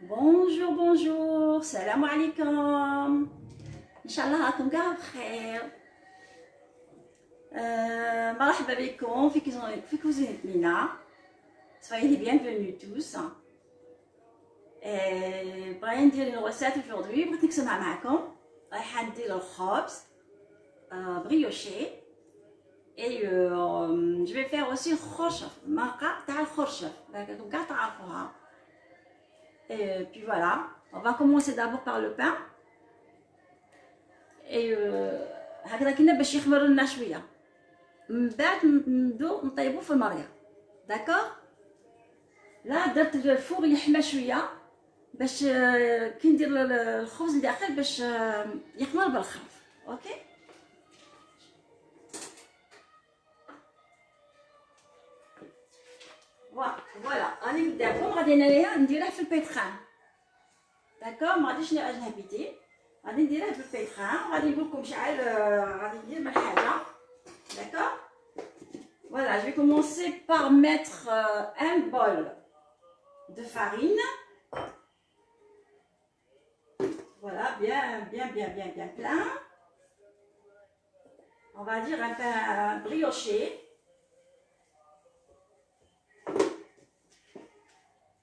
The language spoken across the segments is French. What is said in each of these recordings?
Bonjour, bonjour, salam alaikum. Inch'Allah راكم كاع بخير. مرحبا بكم في كوزينة مينا. Soyez les bienvenus tous. بغينا ندير une recette aujourd'hui. بغيت نقسمها معكم. رايحة ندير الخبز brioché. Et je vais faire aussi خرشف, مرقة تاع الخرشف. راكم كاع تعرفوها. Et puis voilà, on va commencer d'abord par le pain. Et هكذا كنا باش يخمر لنا شويه. من بعد نبداو نطيبو في المريه. داكور؟ لا درت الفور يحمى شويه باش كي ندير الخبز الداخل باش يخمر بالخلف. اوكي؟ فوالا راني نبداو غادي انايا نديرها في البيتخان. داكور؟ ما غاديش نعجنها بيدي، غادي نديرها في البيتخان وغادي نقول لكم شحال غادي ندير من حاجه. D'accord? Voilà, je vais commencer par mettre un bol de farine. Voilà, bien plein. On va dire un pain brioché.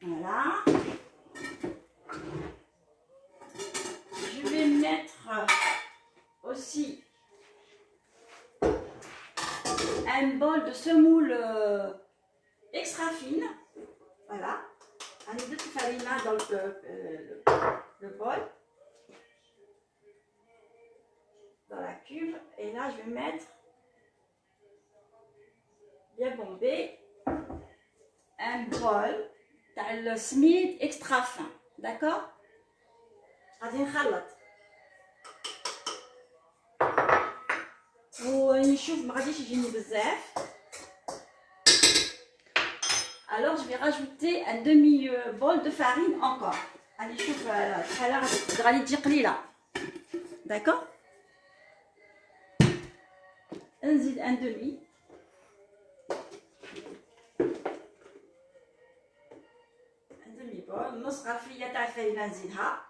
Voilà. Je vais mettre aussi un bol de semoule extra fine. Voilà. On a deux farines dans le bol. Dans la cuve. Et là, je vais mettre bien bombé un bol de smid extra fin. D'accord? غادي نخلط ونشوف ما غاديش يجيني بزاف. Alors je vais rajouter un demi bol de farine encore. غادي نشوف شحال غادي تجي قليله. D'accord? نزيد un demi. نص غرفيه تاع الفرينه نزيدها.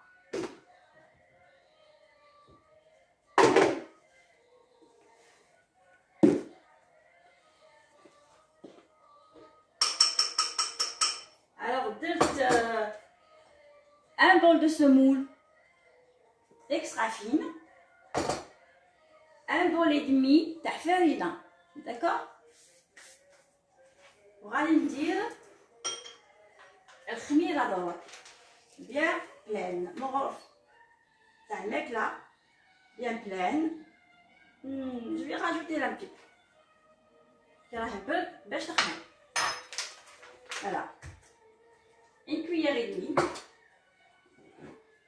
Alors درت un bol de semoule extra fine, un bol et demi تاع فرينه. D'accord? وغادي ندير الخميره دور bien pleine, مغرف تاع الماكله bien pleine. Je vais rajouter un petit peu كي راه برد باش تخمر. Voilà, une cuillère et demie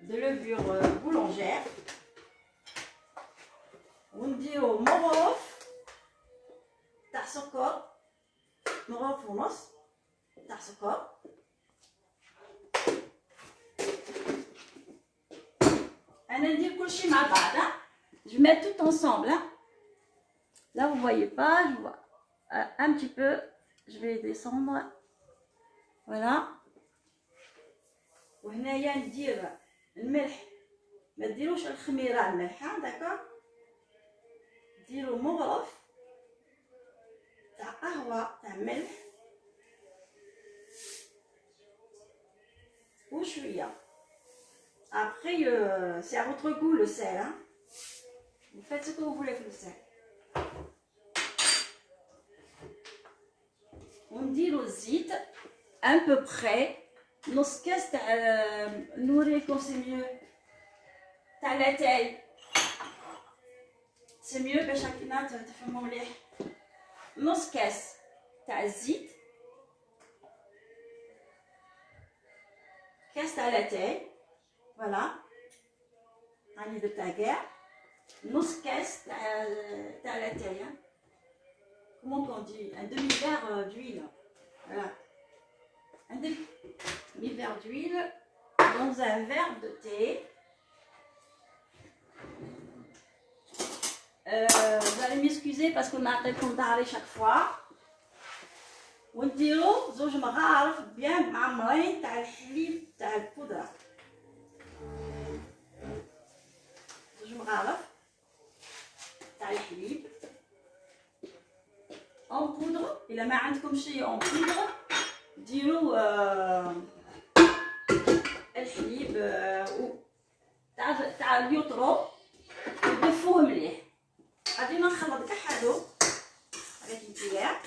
de levure boulangère. ونديرو مغرف تاع سكر, مغرف ونص تاع سكر. انا ندير كلشي مع بعض. Je vais mettre tout ensemble. Là vous voyez pas, je vois un petit peu. Je vais descendre. Voilà. وهنايا ندير الملح, ما ديروش الخميره الملحه. داكور؟ ديروا مغرف تاع قهوه تاع ملح وشويه. Après, c'est à votre goût le sel. Hein? Vous faites ce que vous voulez avec le sel. On dit au zit, à peu près, nos caisses, nourrir comme c'est mieux. T'as la taille. C'est mieux que chaque natte te fait mouler. Nos caisses, t'as zit. Caisse à la taille. Voilà, un de ta guerre, nos caisses à la taille. Hein? Comment on dit? Un demi-verre d'huile. Voilà, un demi-verre d'huile dans un verre de thé. Vous allez m'excuser parce qu'on a un compte chaque fois. ونديرو زوج مغارف بيان معمرين تاع الحليب تاع البودره. الا ما عندكمش اون بودر ديروا الحليب تاع اليوترو ودفوه مليح. غادي نخلط كاع هادو avec une cuillère.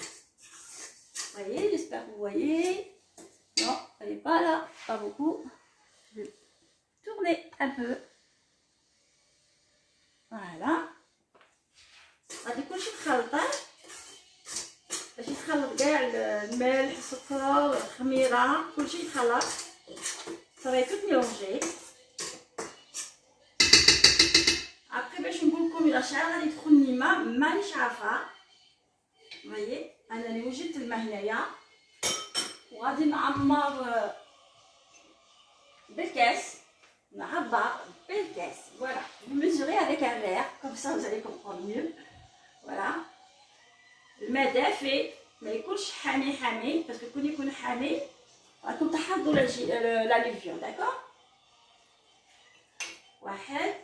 Voyez, j'espère que vous voyez. Non, elle n'est pas là, pas beaucoup. Je vais tourner un peu. Voilà. غادي كلشي تخلطه باش يتخلط كاع الملح السكر الخميره كلشي يتخلط. صافي tout mélanger. Après باش نقول لكم الا شحال غادي تدخل النيمه مانيش عارفه. فوايي انا اللي وجدت الماء هنايا وغادي نعمر بالكاس. نعبر بالكاس. Voilà, vous mesurez avec un verre comme ça vous allez comprendre mieux. Voilà. الماء دافي ما يكونش حامي حامي باسكو كون يكون حامي راكم تحضروا لا ليفيون. داكور. واحد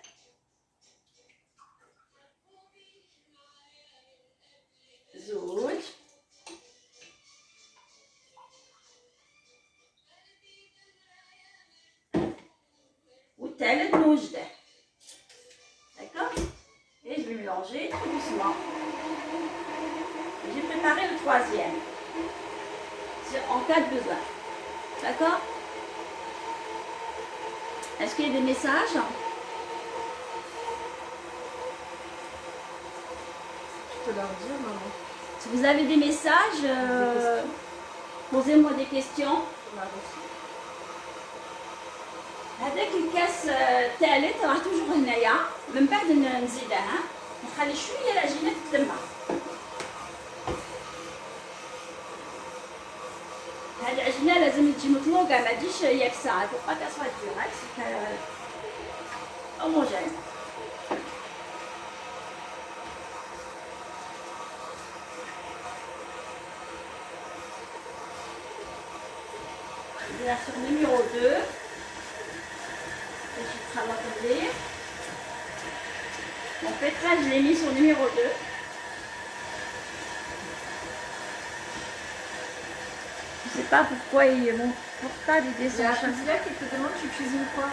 زوج والثالث نوجده. D'accord. Et je vais mélanger tout doucement. J'ai préparé le troisième en cas de besoin. D'accord. Est-ce qu'il y a des messages? Je peux leur dire, maman. Si vous avez des messages, posez-moi des questions. هذاك الكاس الثالث راه توجور هنايا. من بعد نزيدها نخلي شويه العجينه تتلمع. هاد العجينه لازم تجي مطلوقه ما تجيش يابسه. الفوق تاع صوت ديريكت homogène. Là sur numéro 2. Je travaille bien. Mon pétrage, je l'ai mis sur numéro 2. Je sais pas pourquoi mon portable est descendu. C'est là qui te demande tu cuisines quoi?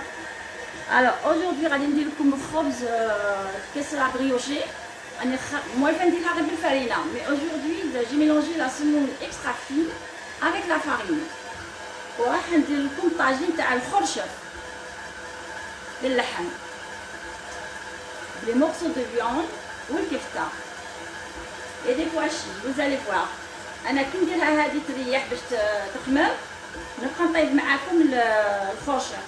Alors aujourd'hui, غادي ندير لكم الخبز كسرة brioché. Moi, je vais dire avec la farine. Mais aujourd'hui, j'ai mélangé la semoule extra fine avec la farine. وراح ندير لكم طاجين تاع الخرشف باللحم. Les morceaux de viande والكفتة. Et des pois chiches, vous allez voir. أنا كي نديرها هذه تريح باش تخمر نبقى نطيب معاكم الخرشف.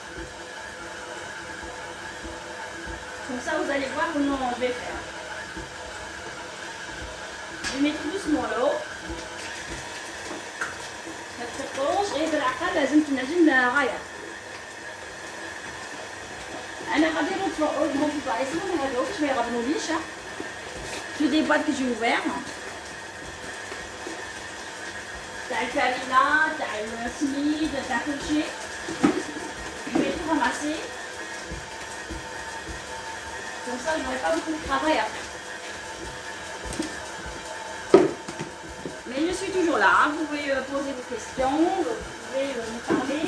Comme ça vous allez voir comment je vais faire. Je vais mettre doucement l'eau. ما تحطوش غير بالعقل لازم تنجم غاية. أنا غادي نرفعهم في بلايصهم هذوك باش ما يغبنوليش. جو دي بوات كي جي اوفير تاع الفرينة تاع السميد تاع كلشي. جو vais tout ramasser. Comme ça, je n'aurai pas beaucoup de travail après. Mais je suis toujours là, hein. Vous pouvez poser vos questions, vous pouvez me parler.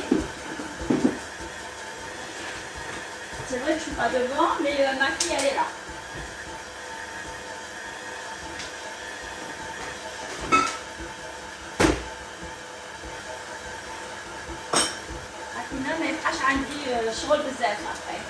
C'est vrai que je ne suis pas devant, mais ma fille, elle est là. أكيد ما يبقاش عندي شغل بزاف après.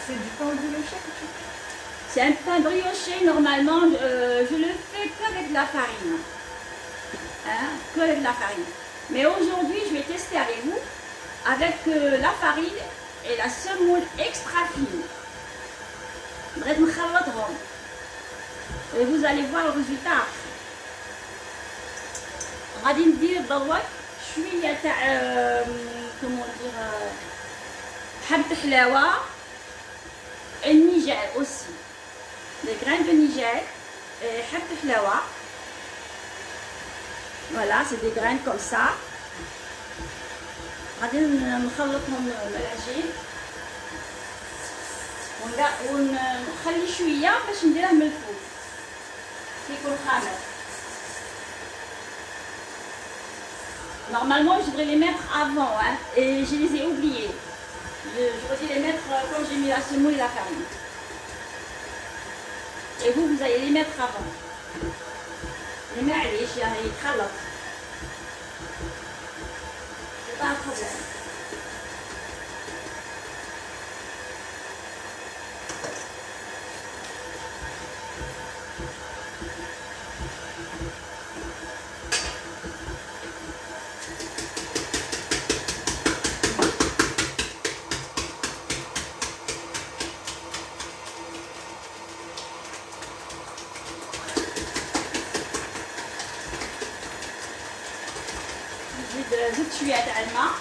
C'est du pain brioché que tu fais? C'est un pain brioché, normalement, je le fais qu'avec de la farine. Hein, qu'avec de la farine. Mais aujourd'hui, je vais tester avec vous, avec la farine et la semoule extra fine. Et vous allez voir le résultat. غادي ندير دروك شويه تاع كومون دير حبة حلاوه. النيجر aussi les graines de Niger حبة حلاوه Voilà, c'est des graines comme ça. غادي نخلطهم العجين ونخلي شويه باش نديره من الفوق كيكون خامر. Normalement, je devrais les mettre avant, hein, et je les ai oubliés. J'aurais dû les mettre quand j'ai mis la semoule et la farine. Et vous, vous allez les mettre avant. Les معليش يعني يتخلط. C'est pas un problème. زدت شويه تاع الماء.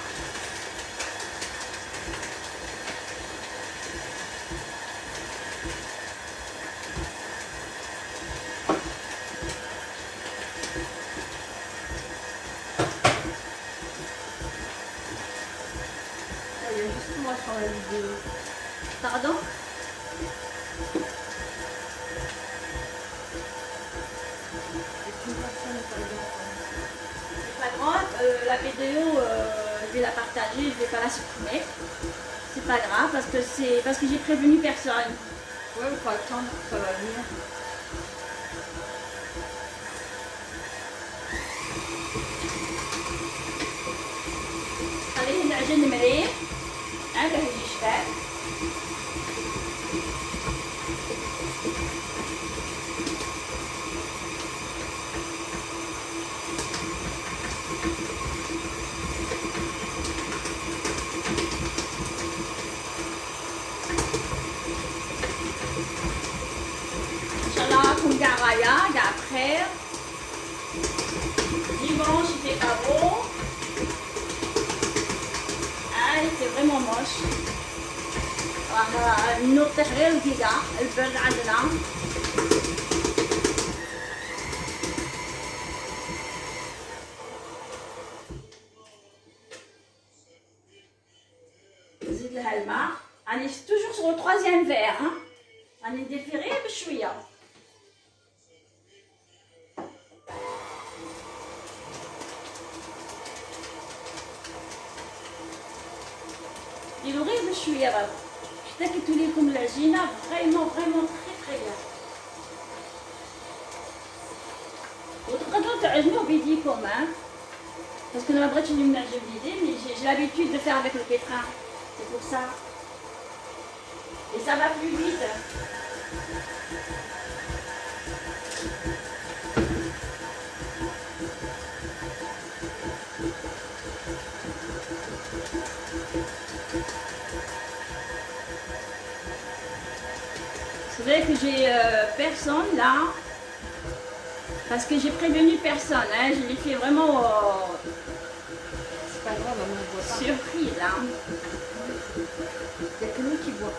Il y a juste moi sur la vidéo. Pardon? Et plus personne n'est pas dedans. C'est pas grave, la vidéo, je vais la partager, je vais pas la supprimer. C'est pas grave parce que j'ai prévenu personne. Ouais, il faut attendre, ça va venir. خليه العجين مليح هذا هي الشفاف. ان شاء الله راكم كاع غايه كاع بخير. Dimanche il fait pas beau. C'est vraiment moche. راه نوضح غير الكيكه البرد عندنا. نزيد لها الماء. راني توجور sur le troisième verre. راني ندير فيه غير بشويه. ديروا غير بشويه برك حتى كي تولي لكم العجينه فريمون تري تري بيان. وتقدروا تعجنوا بيديكم parce que انا ما بغيتش اللي نعجن بيدي مي j'ai l'habitude de faire avec le pétrin, c'est pour ça et ça va plus vite. C'est vrai que j'ai personne là, parce que j'ai prévenu personne, hein. Je l'ai fait vraiment C'est pas grave, on ne voit pas. surprise. Hein. Il n'y a que nous qui voit.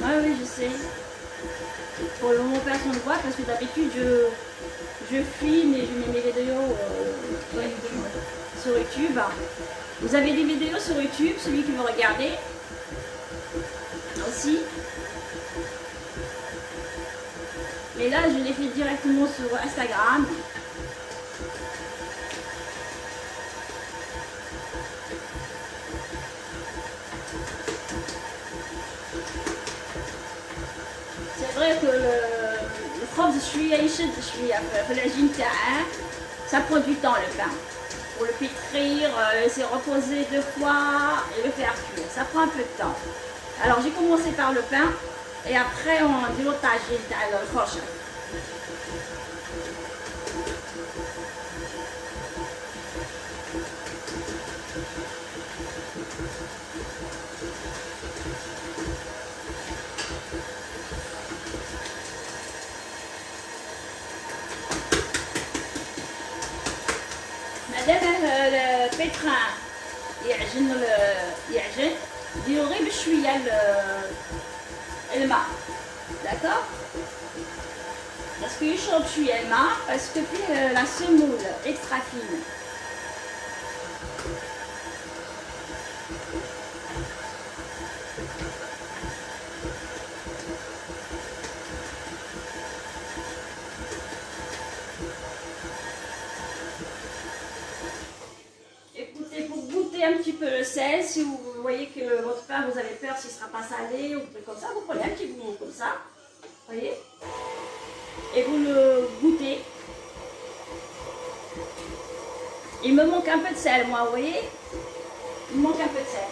Oui, je sais. Pour le moment, personne ne voit parce que d'habitude, je filme et je mets mes vidéos sur YouTube. Vous avez des vidéos sur YouTube, celui qui veut regarder aussi. Mais là, je l'ai fait directement sur Instagram. C'est vrai que le خبز شوية يشد شوية في العجين تاعه. Ça prend du temps le pain. Pour le pétrir, laisser reposer 2 fois et le faire cuire. Ça prend un peu de temps. Alors j'ai commencé par le pain et après on dit l'otage تاع الخرشة. مادام البيتران يعجن ديروا غير بشويه الماء. داكوغ parce que يشرب شويه الماء باسكو فيه لا سمول اكسترا فين. Un petit peu le sel, si vous voyez que votre pain, vous avez peur s'il ne sera pas salé ou un truc comme ça, vous prenez un petit bout comme ça, voyez, et vous le goûtez. Il me manque un peu de sel, moi, vous voyez, il me manque un peu de sel.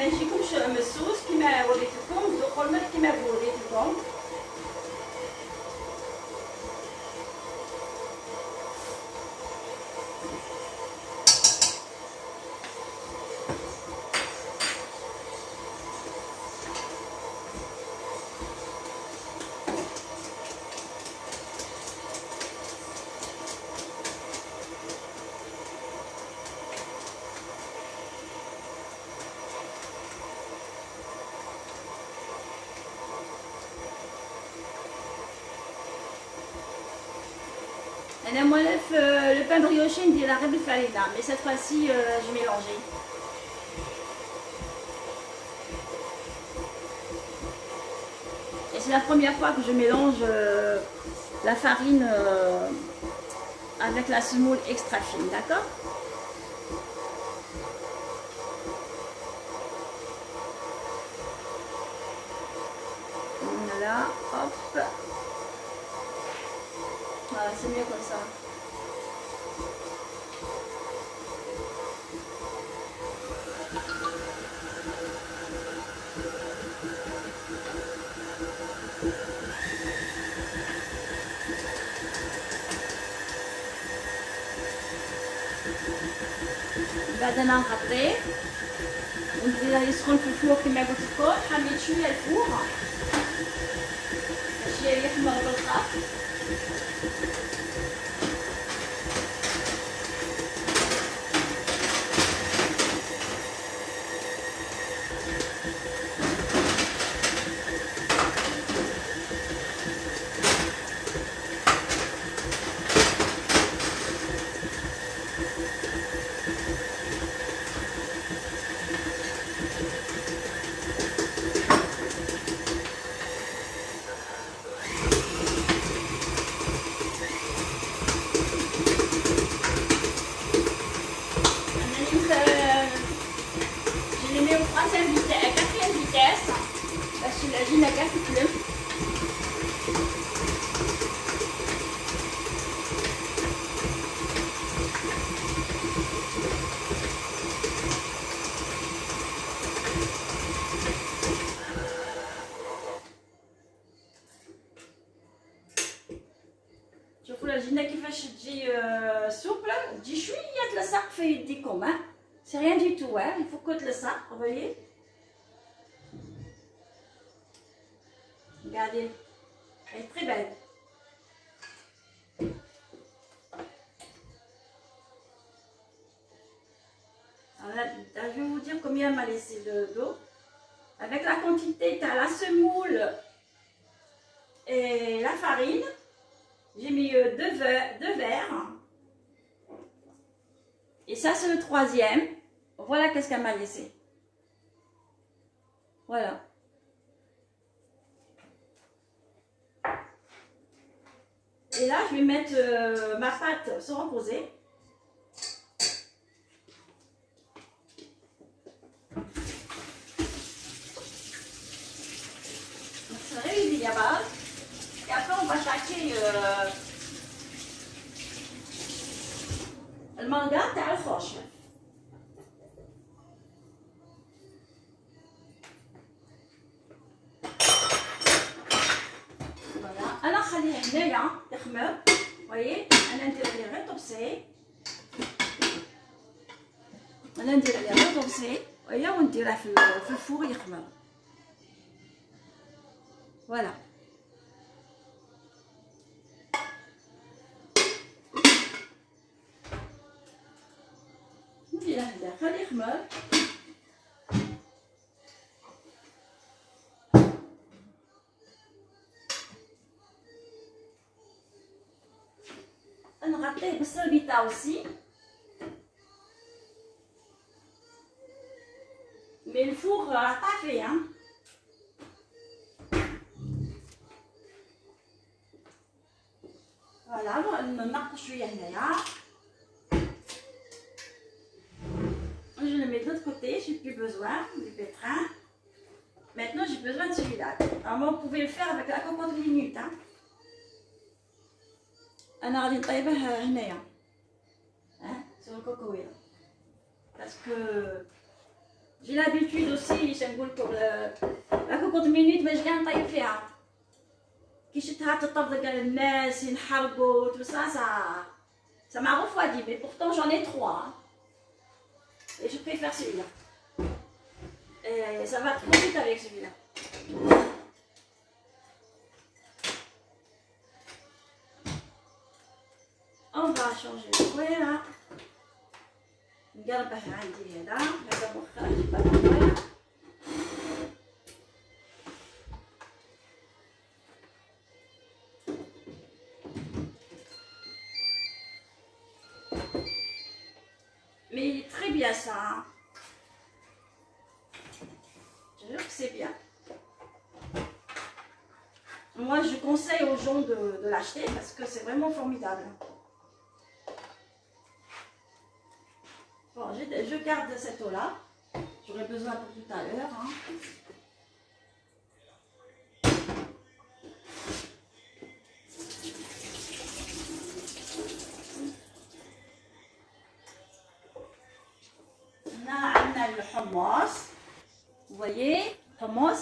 ماشيكمش مسوس كما وريتكم ذوقوا الملح كما وريتكم. أنا مولف le pain brioché ندير غير بالفرينة mais cette fois-ci je mélangeais. Et c'est la première fois que je mélange la farine avec la semoule extra fine, d'accord? Voilà, hop. Voilà, c'est mieux comme ça. بعدين نغطيه ونديرها يسخن في الفور كما قلت لكم. حميت شويه الفور باش يحمر بالخف. شوفوا العجينه كيفاش تجي سوبل، تجي شويه تلصق في يديكم. سي ريان دي تو، il faut que تلصق. vous voyez. Regardez, elle est très belle. Alors là, je vais vous dire combien elle m'a laissé d'eau. Avec la quantité, tu as la semoule et la farine. J'ai mis deux verres. Et ça, c'est le troisième. Voilà qu'est-ce qu'elle m'a laissé. Voilà. Et là, je vais mettre ma pâte se reposer. Ça réunit à base. Et après, on va attaquer le manga تاع الفرش. Voilà. أنا نخليه هنايا يخمر. voyez. أنا ندير عليه غير طبسي. أنا ندير عليه غير طبسي. ويا ونديره في الفور يخمر. Voilà. نديرها لداخل يخمر. نغطيه بالسربيطه اوسي، مي الفوغ راه طافي. فوالا ننقص شويه هنايا. Je le mets de l'autre côté, j'ai plus besoin du pétrin. Maintenant j'ai besoin de celui-là. Alors vous pouvez le faire avec la cocotte minute. انا غادي نطيبه هنايا sur الكوكويره باسكو جي لابيتود اوسي شنقول لكم لا كوكوط مينوت باش كاع نطيب فيها كي شفتها تطبق كاع الناس ينحرقوا تو ça m'a refroidi mais pourtant j'en ai 3 et je préfère celui-là et ça va trop vite avec celui-là. On va changer le fouet là. نقربه عندي هذا مؤخرا جبت الفوية. Mais il est très bien ça. Je jure que c'est bien. Moi je conseille aux gens de l'acheter parce que c'est vraiment formidable. Bon, je garde cette eau-là. J'aurai besoin pour tout à l'heure. On a le hummus. Vous voyez, hummus.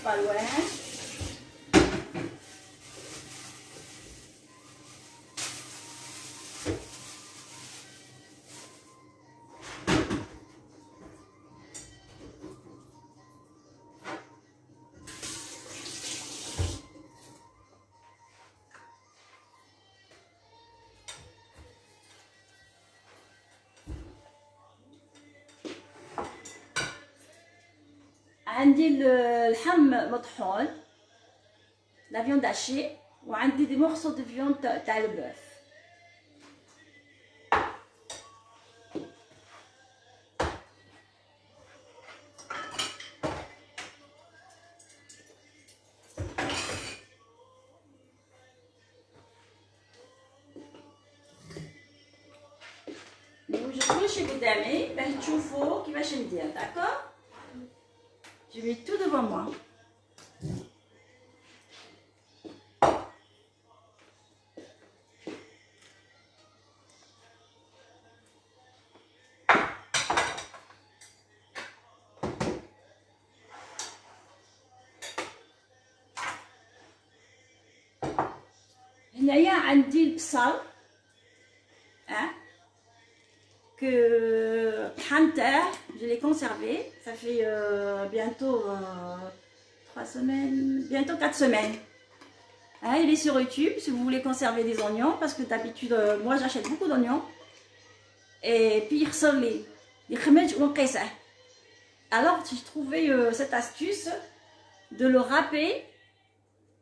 Pas loin. عندي اللحم مطحون لا فيوند هاشي وعندي دي مورسو دو فيوند تاع البوف. نوجد كلشي قدامي باش تشوفوا كيفاش ندير. داكور. Je mets tout devant moi. هنايا عندي البصل que je l'ai conservé, ça fait bientôt 3 semaines, bientôt 4 semaines. Il est sur YouTube si vous voulez conserver des oignons, parce que d'habitude, moi j'achète beaucoup d'oignons. Et puis il ressort les khmej ou qaisa. Alors j'ai trouvé cette astuce de le râper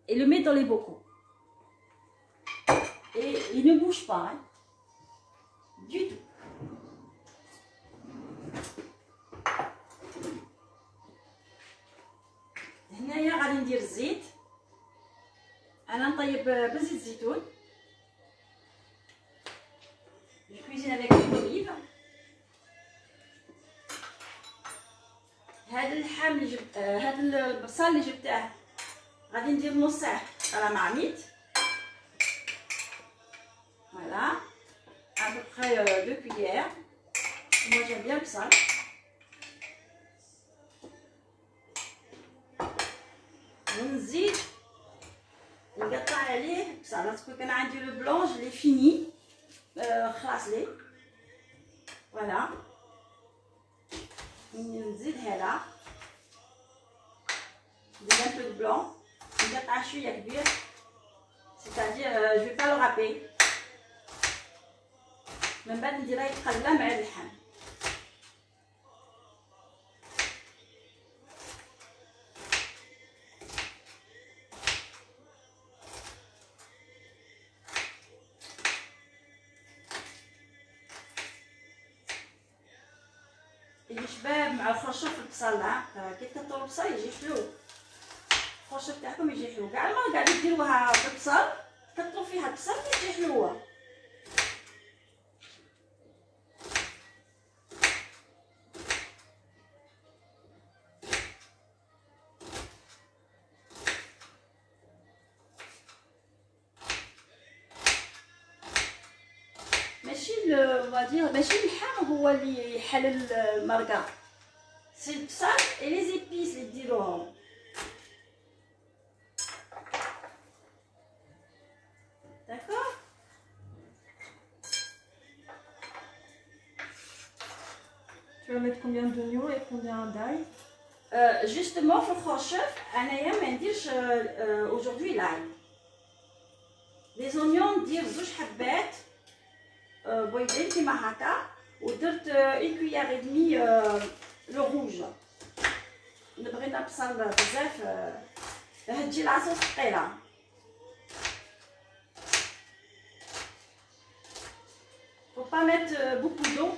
et le mettre dans les bocaux. Et il ne bouge pas, du tout. هنايا غادي ندير الزيت. انا نطيب بزيت الزيتون. Je cuisine avec l'huile d'olive. هذا اللحم اللي جبت هذا البصل اللي جبته غادي ندير نصه على معميت. Voilà, à peu près 2 cuillères. Moi j'aime bien le sel. ونزيد نقطع عليه البصل. باسكو كان عندي لو بلون جو لي فيني خلاص لي فوالا. نزيد هذا ندير ان بو دو بلون، نقطع شويه كبير سيتادير جو في با لو رابي. من بعد نديرها يتقلى مع اللحم. يجي شباب مع الخرشوف البصل. كي تكثروا البصل يجي حلو، الخرشوف تاعكم يجي حلو. كاع ما قاعدين ديروها بالبصل كثروا فيها البصل تجي حلوه. ماشي اللحم هو اللي يحلل المرقه، سي البصل اي لي زيبيس اللي ديروهم. داكور. Tu vas mettre combien d'oignons et combien d'ail? جوستومون في الخرشف انايا ما نديرش اوجوردي لاي. لي زونيون ندير 2 حبات بيضين كيما هكا، ودرت اون كويير اي دمي لو روج. بغينا بصل بزاف تجي لاصوص ثقيله. faut pas mettre beaucoup d'eau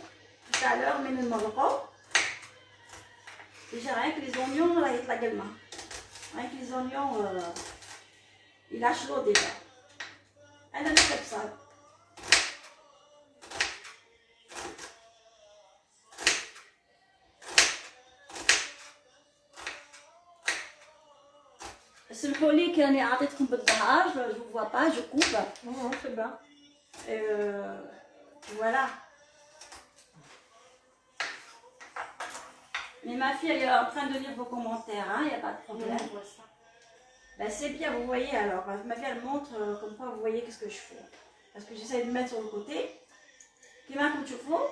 tout à l'heure من نمرقو. déjà rien que les oignons راه يطلع الماء، rien que les oignons il lâche l'eau déjà. انا نحب البصل. سمحوا لي كاني عطيتكم بالظهر، جو فوا با جو كوب. Non, c'est bien. Voilà. Mais ma fille elle est en train de lire vos commentaires, hein, il n'y a pas de problème. On voit ça. Ben, c'est bien, vous voyez alors. Ma fille elle montre comme quoi vous voyez qu'est-ce que je fais. Parce que j'essaie de mettre sur le côté. Comme tu fais,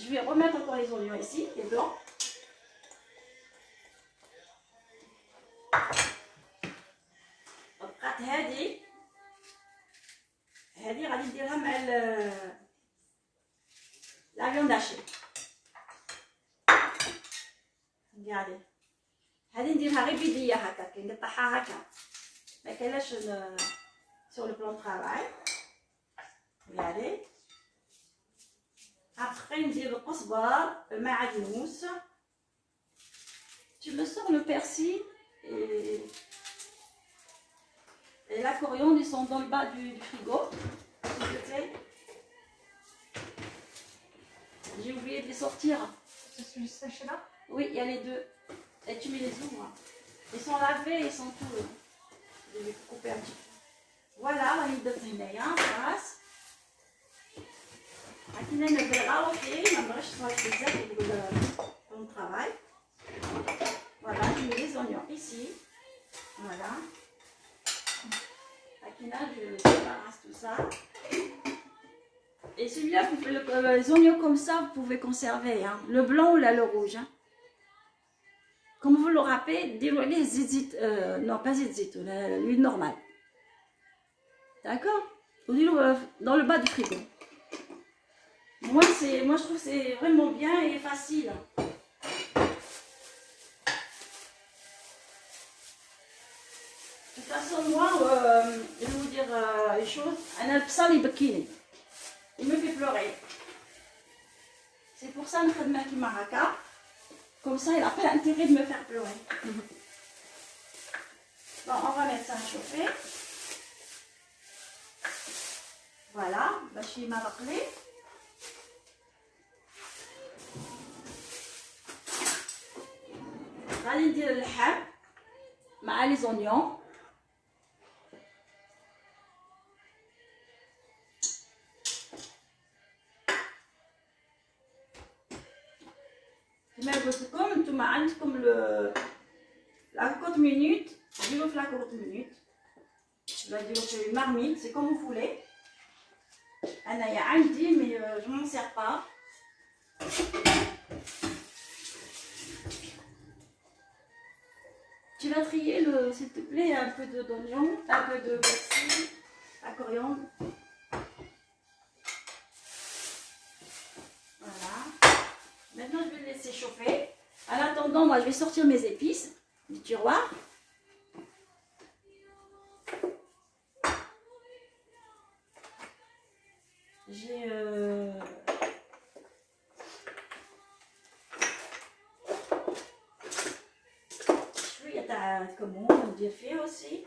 je vais remettre encore les oignons ici, les blancs. بقات هذه غادي نديرها مع لا فيون داشي. هذه نديرها غير بيديا هكا، كي نقطعها هكا ما كاينلاش سور لو بلون طرافاي. regardez. Après ندير القزبر، المعدنوس. Tu me sors le persil et la coriandre, ils sont dans le bas du frigo. J'ai oublié de les sortir. C'est celui sachet là? Oui, il y a les deux. Et tu mets les ouvres. Ils sont lavés, ils sont tout. Je vais couper un petit peu. Voilà, on va mettre de هنايا خلاص. عندنا نبغيو فيه، ما نبغيش نصايب بزاف pour le travail. Voilà, je mets les oignons ici. Voilà. Akina, je débarrasse tout ça. Et celui-là, les oignons comme ça, vous pouvez conserver. Hein. Le blanc ou là, le rouge. Hein. Comme vous le râpez, déroulez non, pas zizit, l'huile normale. D'accord? Vous dites dans le bas du frigo. Moi, je trouve que c'est vraiment bien et facile. De toute façon, moi, je vais vous dire une chose. Un albsal est bikini. Il me fait pleurer. C'est pour ça que je fais qui maraka. Comme ça, il n'a pas intérêt de me faire pleurer. Bon, on va mettre ça à chauffer. Voilà, je suis marquée. غادي ندير اللحم مع لي زونيون. كما قلت لكم نتوما عندكم لا كوت مينوت، ديروا في لا كوت مينوت vais dire une marmite, c'est comme vous voulez. Anna ya عندي, mais je m'en sers pas. Tu vas trier, s'il te plaît, un peu d'oignon, un peu de persil, la coriandre. Voilà. Maintenant, je vais le laisser chauffer. En attendant, moi, je vais sortir mes épices du tiroir. J'ai comment on dit fait aussi.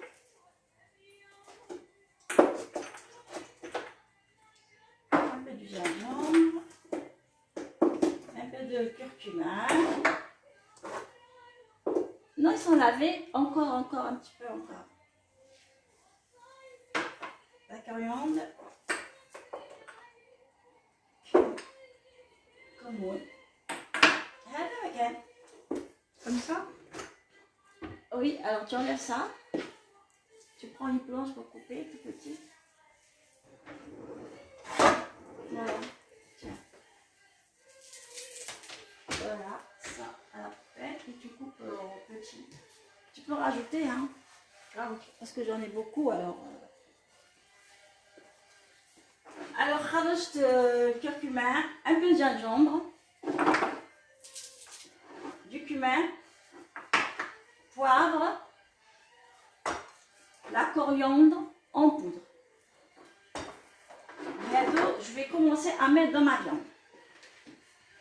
Un peu du gingembre, un peu de curcuma. Non, ils sont lavés, encore un petit peu encore. La coriandre. Comme ça? Oui, alors tu enlèves ça. Tu prends une planche pour couper tout petit. Voilà. Tiens. Voilà, ça à la poubelle et tu coupes en petit. Tu peux rajouter, hein. Parce que j'en ai beaucoup alors. Alors, rajoute curcuma, un peu de gingembre, du cumin, poivre, la coriandre en poudre. Bientôt, je vais commencer à mettre dans ma viande,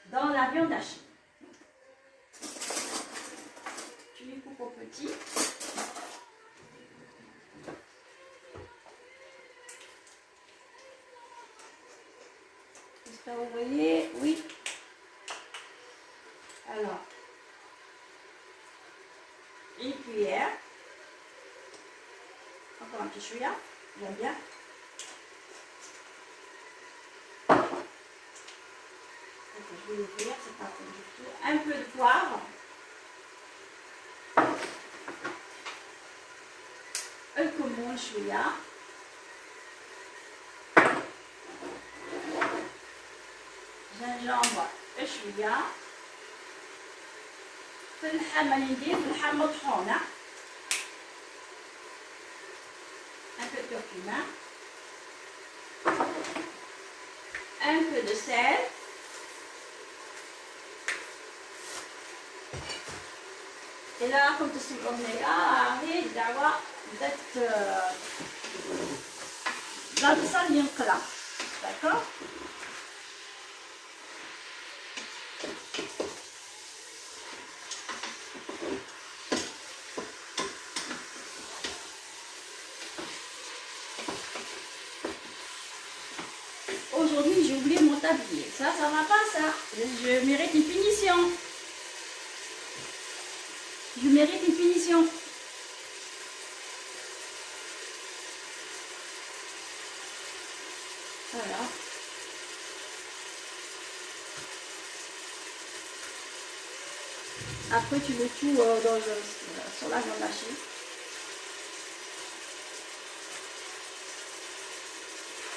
dans la viande hachée. Tu les coupes au petit. J'espère que vous voyez, oui. Alors, une cuillère. Encore un petit chouïa, j'aime bien. Je vais l'ouvrir, c'est pas comme du tout. Un peu de poivre. Un commun chouïa. Gingembre شويه في اللحم اللي ندير في اللحم مطحونه un peu de curcuma, un peu de sel, et là comme تسمعوا هنايا هي الدعوه بدات البصل ينقلع. D'accord. Aujourd'hui, j'ai oublié mon tablier. Ça va pas, ça. Je mérite une punition. Je mérite une punition. Voilà. Après, tu mets tout sur la viande hachée.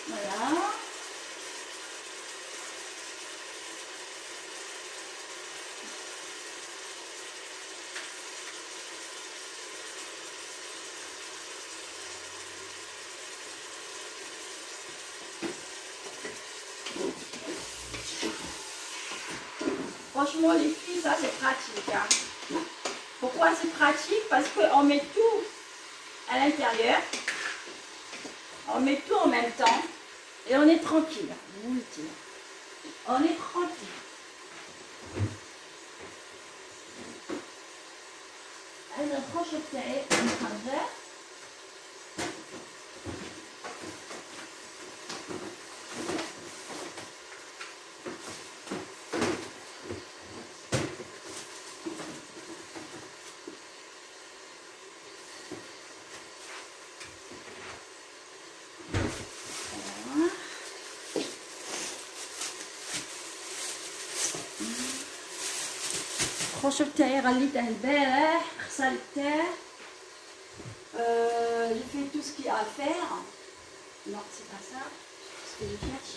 Voilà. Franchement, les filles, ça c'est pratique. Hein. Pourquoi c'est pratique? Parce qu'on met tout à l'intérieur. On met tout en même temps. Et on est tranquille. Je vous le dis. On est tranquille. Allez, on prend le thé, on prend le verre. شفتها غليتها البارح غسلتها J'ai fait tout ce qu'il y a à faire. Non, c'est pas ça. Ce que je cherche.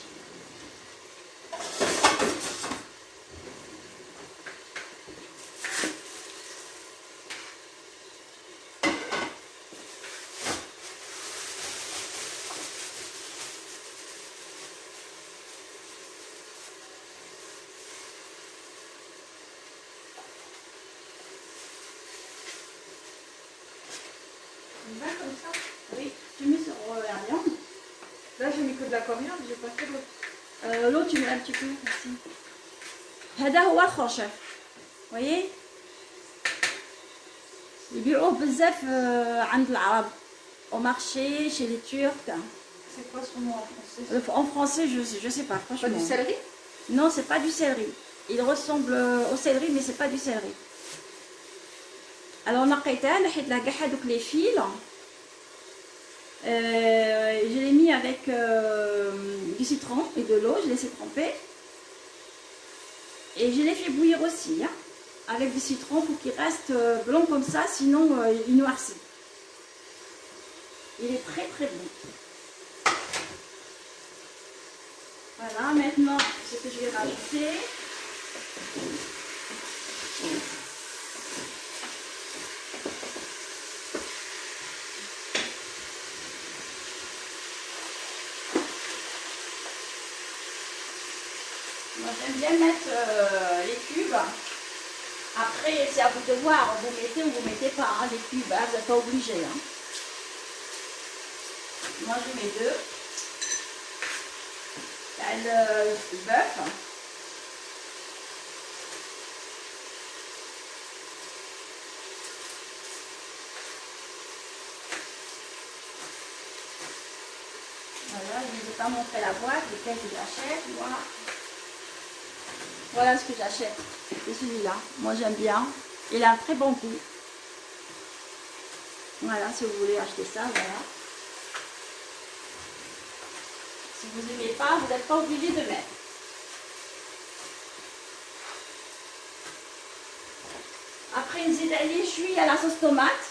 Là, comme ça. Oui, tu mets sur la viande. Là, j'ai mis que de la coriandre, j'ai pas fait l'autre. L'eau, tu mets un petit peu aussi. هذا هو الخرشف. voyez يبيعوه بزاف عند العرب au marché chez les Turcs. C'est quoi son nom en français? En français, je sais pas, Pas franchement. du céleri? Non, c'est pas du céleri. Il ressemble au céleri, mais c'est pas du céleri. Alors, نقيتها نحيت لها كاع هذوك les fils. Je l'ai mis avec du citron et de l'eau, je l'ai laissé tremper. Et je l'ai fait bouillir aussi, hein, avec du citron pour qu'il reste blanc comme ça, sinon il noircit. Il est très très bon. Voilà, maintenant, ce que je vais rajouter. Moi, j'aime bien mettre les cubes. Après, c'est à vous de voir. Vous mettez ou vous mettez pas hein, les cubes. Hein, vous n'êtes pas obligé. Hein. Moi, je mets 2. Le bœuf. Voilà, je ne vais pas montrer la boîte, lequel que j'achète. Voilà. Voilà ce que j'achète. C'est celui-là. Moi, j'aime bien. Il a un très bon goût. Voilà, si vous voulez acheter ça, voilà. Si vous n'aimez pas, vous n'êtes pas obligé de mettre. Après une zédalie, je suis à la sauce tomate.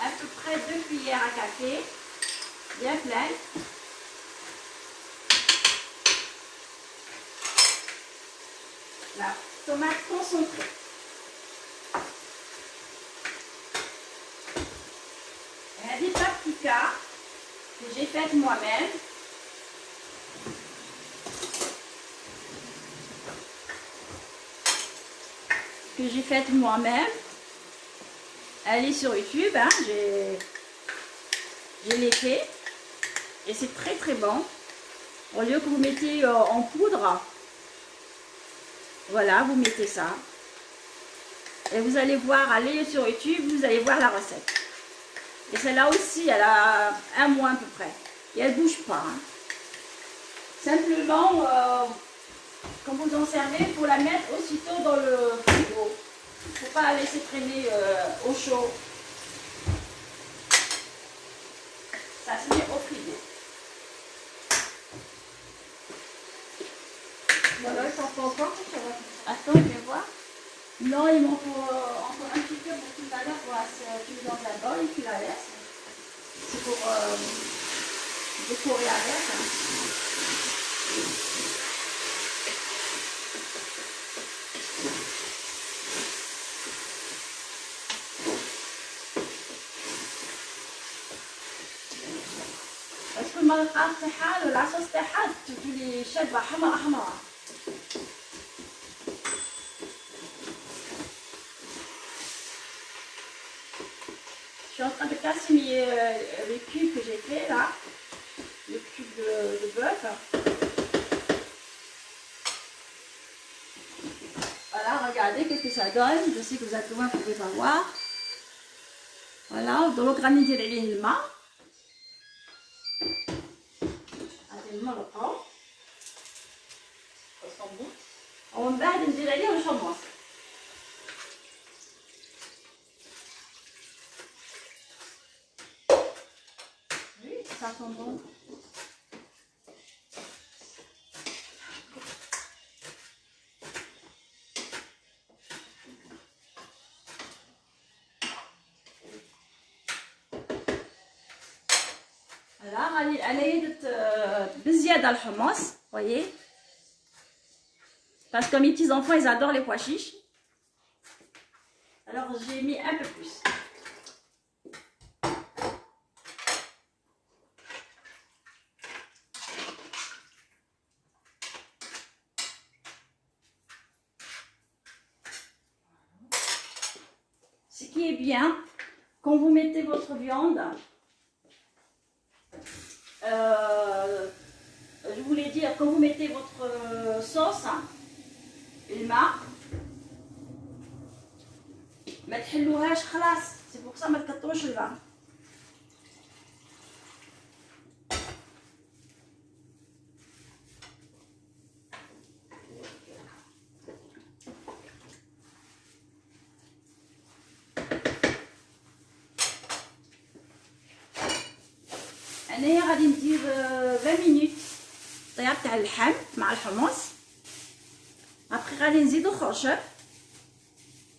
À peu près 2 cuillères à café. Bien pleine. La tomate concentrée. Il y a des paprikas que j'ai faites moi-même. Elle est sur YouTube, hein, je l'ai fait. Et c'est très très bon. Au lieu que vous mettez en poudre, voilà, vous mettez ça. Et vous allez voir, allez sur YouTube, vous allez voir la recette. Et celle-là aussi, elle a 1 mois à peu près. Et elle ne bouge pas. Hein. Simplement, quand vous en servez, il faut la mettre aussitôt dans le frigo. Il ne faut pas la laisser traîner au chaud. Ça se met au frigo. Voilà, ça fait encore, ça va. Attends, je vais voir. Non, il m'en faut encore un petit peu pour tout à l'heure. Voilà, tu mets dans un bol et tu la laisses. C'est pour décorer avec. Hein. Parce que المرقة تاعها العصاص تاعها تولي شادة حمرا حمرا. Je suis en train de casser les cubes que j'ai fait là, le cube de bœuf. Voilà, regardez qu'est-ce que ça donne. Je sais que vous êtes loin, vous ne pouvez pas voir. Voilà, ودلوك غادي ندير عليه الماء. غادي الماء نقطعو. ومن بعد ندير عليه الحمص. Ça sent bon. Voilà, غادي درت بزياده الحمص, voyez. Parce que mes petits enfants ils adorent les pois chiches. Alors j'ai mis un peu plus. Ce qui est bien, quand vous mettez votre viande, je voulais dire, quand vous mettez votre sauce, الماء ما تحلوهاش خلاص, c'est pour ça ما تكتروش الماء. انايا غادي ندير 20 مينوت طياب تاع اللحم مع الحمص. ابخي غادي نزيدو خرشف,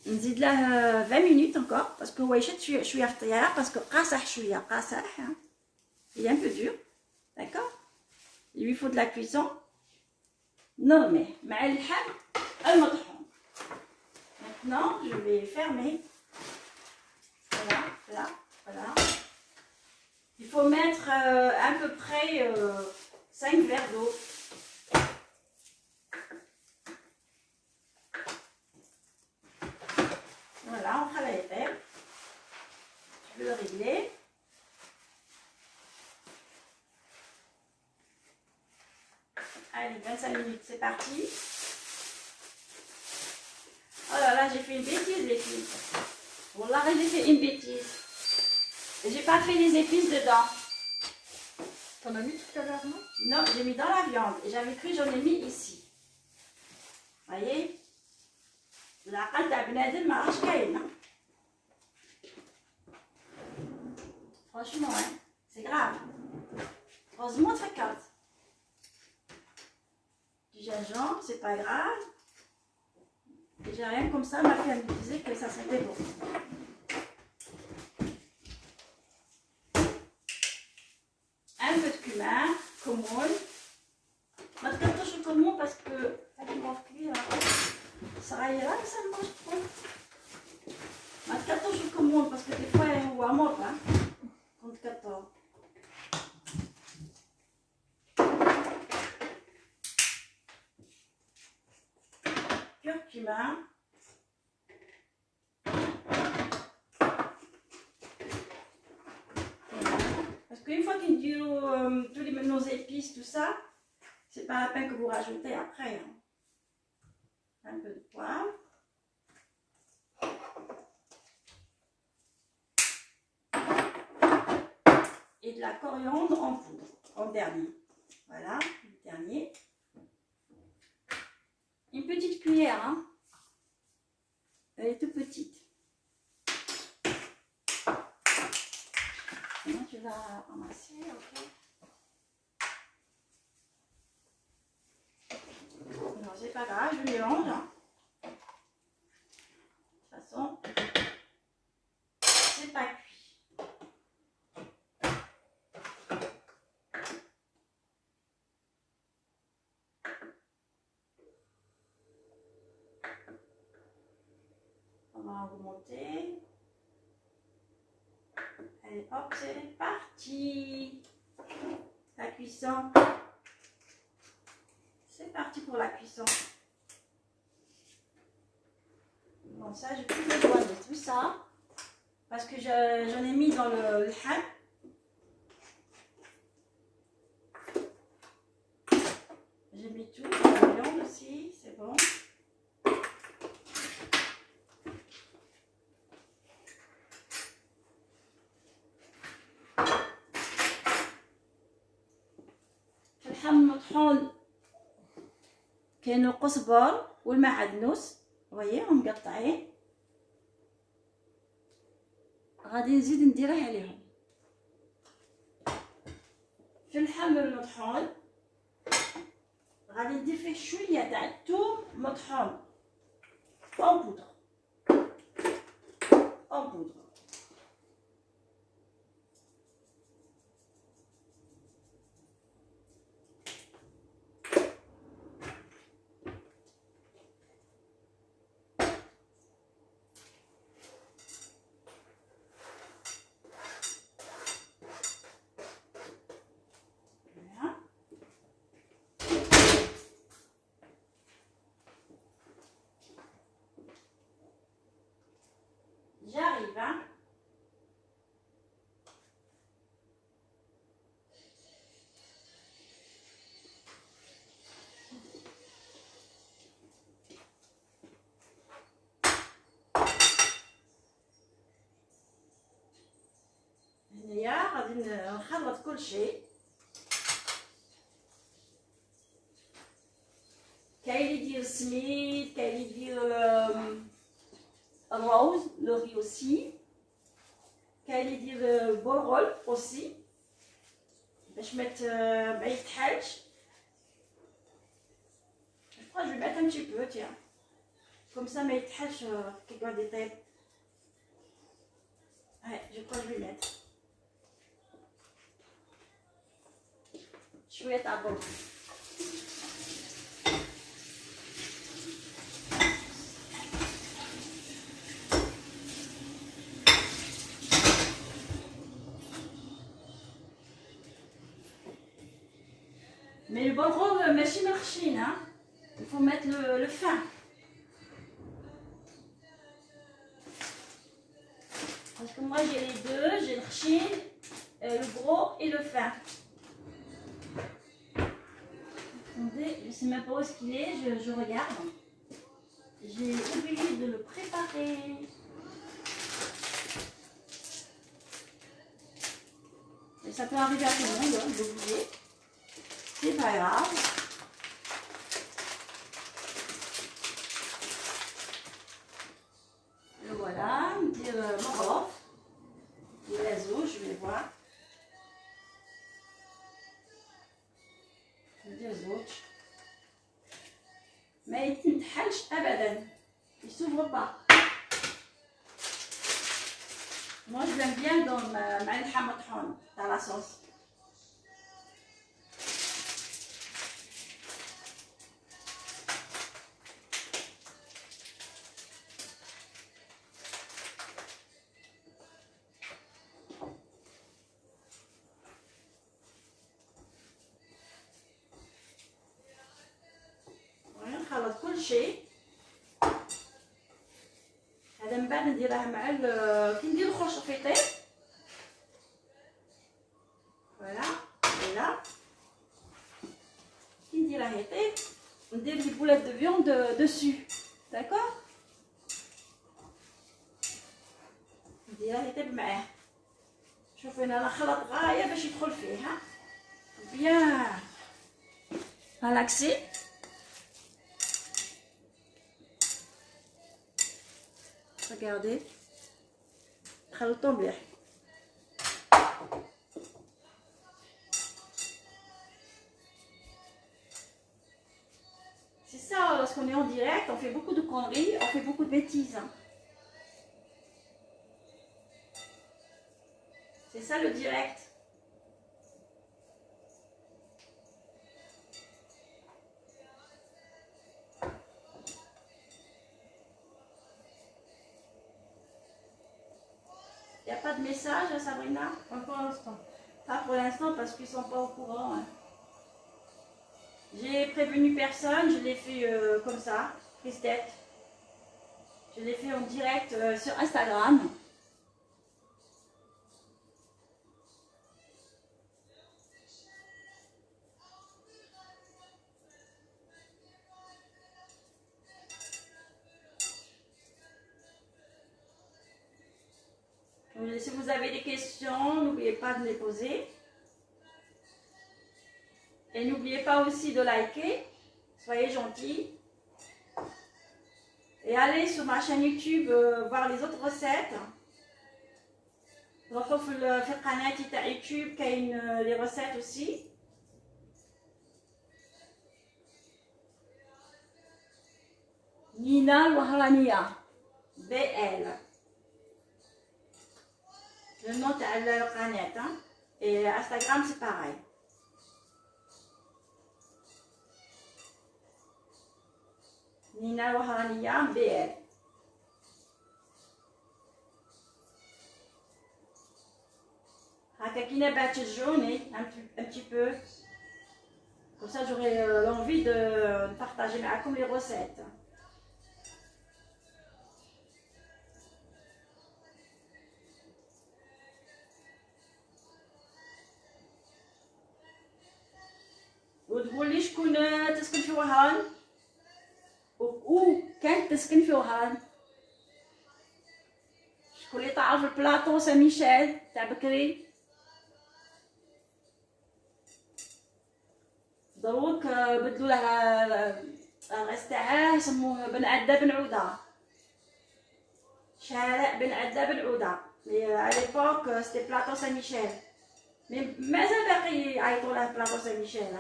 نزيد له 20 مينوت encore parce que هو يشد شويه في الطياب parce que قاصح شويه قاصح, il est un peu dur, d'accord. Il lui faut de la cuisson. نرميه مع اللحم المطحون. Maintenant je vais fermer. Voilà, là, voilà. Il faut mettre à peu près 5 verres d'eau. Voilà, on fera la faire. Je vais le régler. Allez, 25 minutes, c'est parti. Oh là là, j'ai fait une bêtise, les filles. Wallah, j'ai fait une bêtise. J'ai pas fait les épices dedans. T'en as mis tout à l'heure, non? Non, j'ai mis dans la viande. Et j'avais cru, j'en ai mis ici. Voyez? La قلت بنادم ما عرفش كاينه. Franchement, hein, c'est grave. Heureusement, تفكرت. Du gingembre, c'est pas grave. Et j'ai rien comme ça, ma fille elle me disait que ça sentait bon. Un peu de cumin, كمون. ما تكترش الكمون parce que هذه مفكرة صغيرة ça ne mange pas. ما تكترش الكمون parce que des fois هو مر كنت كتر. Curcuma. Parce qu'une fois qu'il dit tous nos épices, tout ça, c'est pas la peine que vous rajoutez après. Hein. Un peu de poivre. Et de la coriandre en poudre, en dernier. Voilà, le dernier. Une petite cuillère, hein. Elle est toute petite. Maintenant, tu vas ramasser, ok. Non, c'est pas grave, je mélange. Hein. De toute façon, c'est pas cuit. On va remonter. Allez, hop, c'est parti. La cuisson. C'est parti pour la cuisson. Bon, ça, j'ai plus besoin de tout ça. Parce que j'en ai mis dans le ham. J'ai mis tout. La viande aussi, c'est bon. المطحون كاينو القزبر والمعدنوس, voyez مقطعين. غادي نزيد نديره عليهم في اللحم المطحون. غادي ندير فيه شويه تاع الثوم مطحون en poudre. J'arrive, hein. هنايا غادي نخلط كل شيء. كاين اللي يدير السميد، كاين اللي يدير الروز لو ري اوسي، كاين اللي يدير بورغول اوسي باش ما يتحلش. جو جو ميت ان تي بو تيا كوم سا ما يتحلش كي يقعد يطيب. هاي جو كوا جو ميت شويه تاع بورغول. Mais le bourreau, machine marchine, hein. Il faut mettre le fin. Parce que moi j'ai les deux, j'ai le chine, le gros et le fin. Attendez, je ne sais même pas où est-ce qu'il est, je regarde. J'ai oublié de le préparer. Et ça peut arriver à tout le monde, hein, d'oublier. C'est pas grave. Et voilà, dire mon et les autres, je vais voir. Les autres. Mais il ne t'hâche abadan. Il s'ouvre pas. Moi, je l'aime bien dans ma l'hamatron, dans la sauce. نخلط كل شيء. هذا من بعد نديرها مع كي ندير الخرشفيطين. فوالا هنا كي نديرها يطيب ندير لي بولات دو فيوند دوسو. داكور نديرها يطيب معاه. شوفوا انا نخلط غايه باش يدخل فيه. ها بيان relaxé. Regardez, خلطوا مليح. C'est ça, lorsqu'on est en direct, on fait beaucoup de conneries, on fait beaucoup de bêtises. C'est ça le direct. Il n'y a pas de message à Sabrina? Pas pour l'instant. Pas pour l'instant parce qu'ils ne sont pas au courant. Hein. J'ai prévenu personne, je l'ai fait comme ça, prise tête. Je l'ai fait en direct sur Instagram. Si vous avez des questions, n'oubliez pas de les poser. Et n'oubliez pas aussi de liker. Soyez gentils. Et allez sur ma chaîne YouTube voir les autres recettes. روحوا في القناة تاع يوتيوب كاين les recettes aussi. نينا الوهرانية BL. Le nom de la canette, hein? Et Instagram c'est pareil. Nina Waharania BL. Hakakina batch jaune, un petit peu. Comme ça j'aurai l'envie de partager avec les recettes. قول لي شكون تسكن في وهران و كانت تسكن في وهران. شكون اللي تعرف البلاطو سان ميشيل تاع بكري؟ دروك بدلوا له الغاز تاعه يسموه بن عده بن عوده، شارع بن عده بن عوده. على ليبوك سيتي بلاطو سان ميشيل، مي مازال باقي يعيطوا له بلاطو سان ميشيل.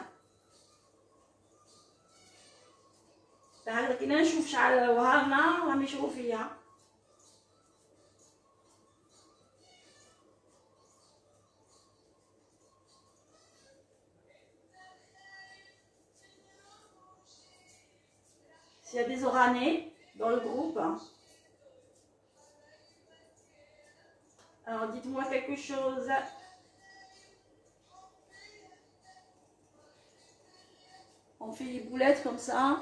هكذا كي نشوف شعل وهرنا راهم يشوفوا فيا. S'il y a des Oranais dans le groupe, alors dites-moi quelque chose. On fait les boulettes comme ça.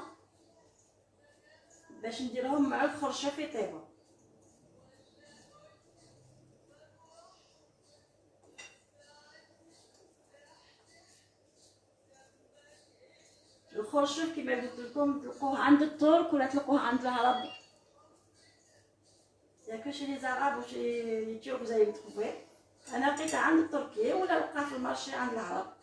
باش نديرهم مع الخرشه في طيبه. الخرشف كما قلت لكم تلقوه عند الترك ولا تلقوه عند العرب. يا que chez les arabes ou chez les turcs vous allez le trouver. انا لقيتها عند التركي ولا لقاها في المارشي عند العرب.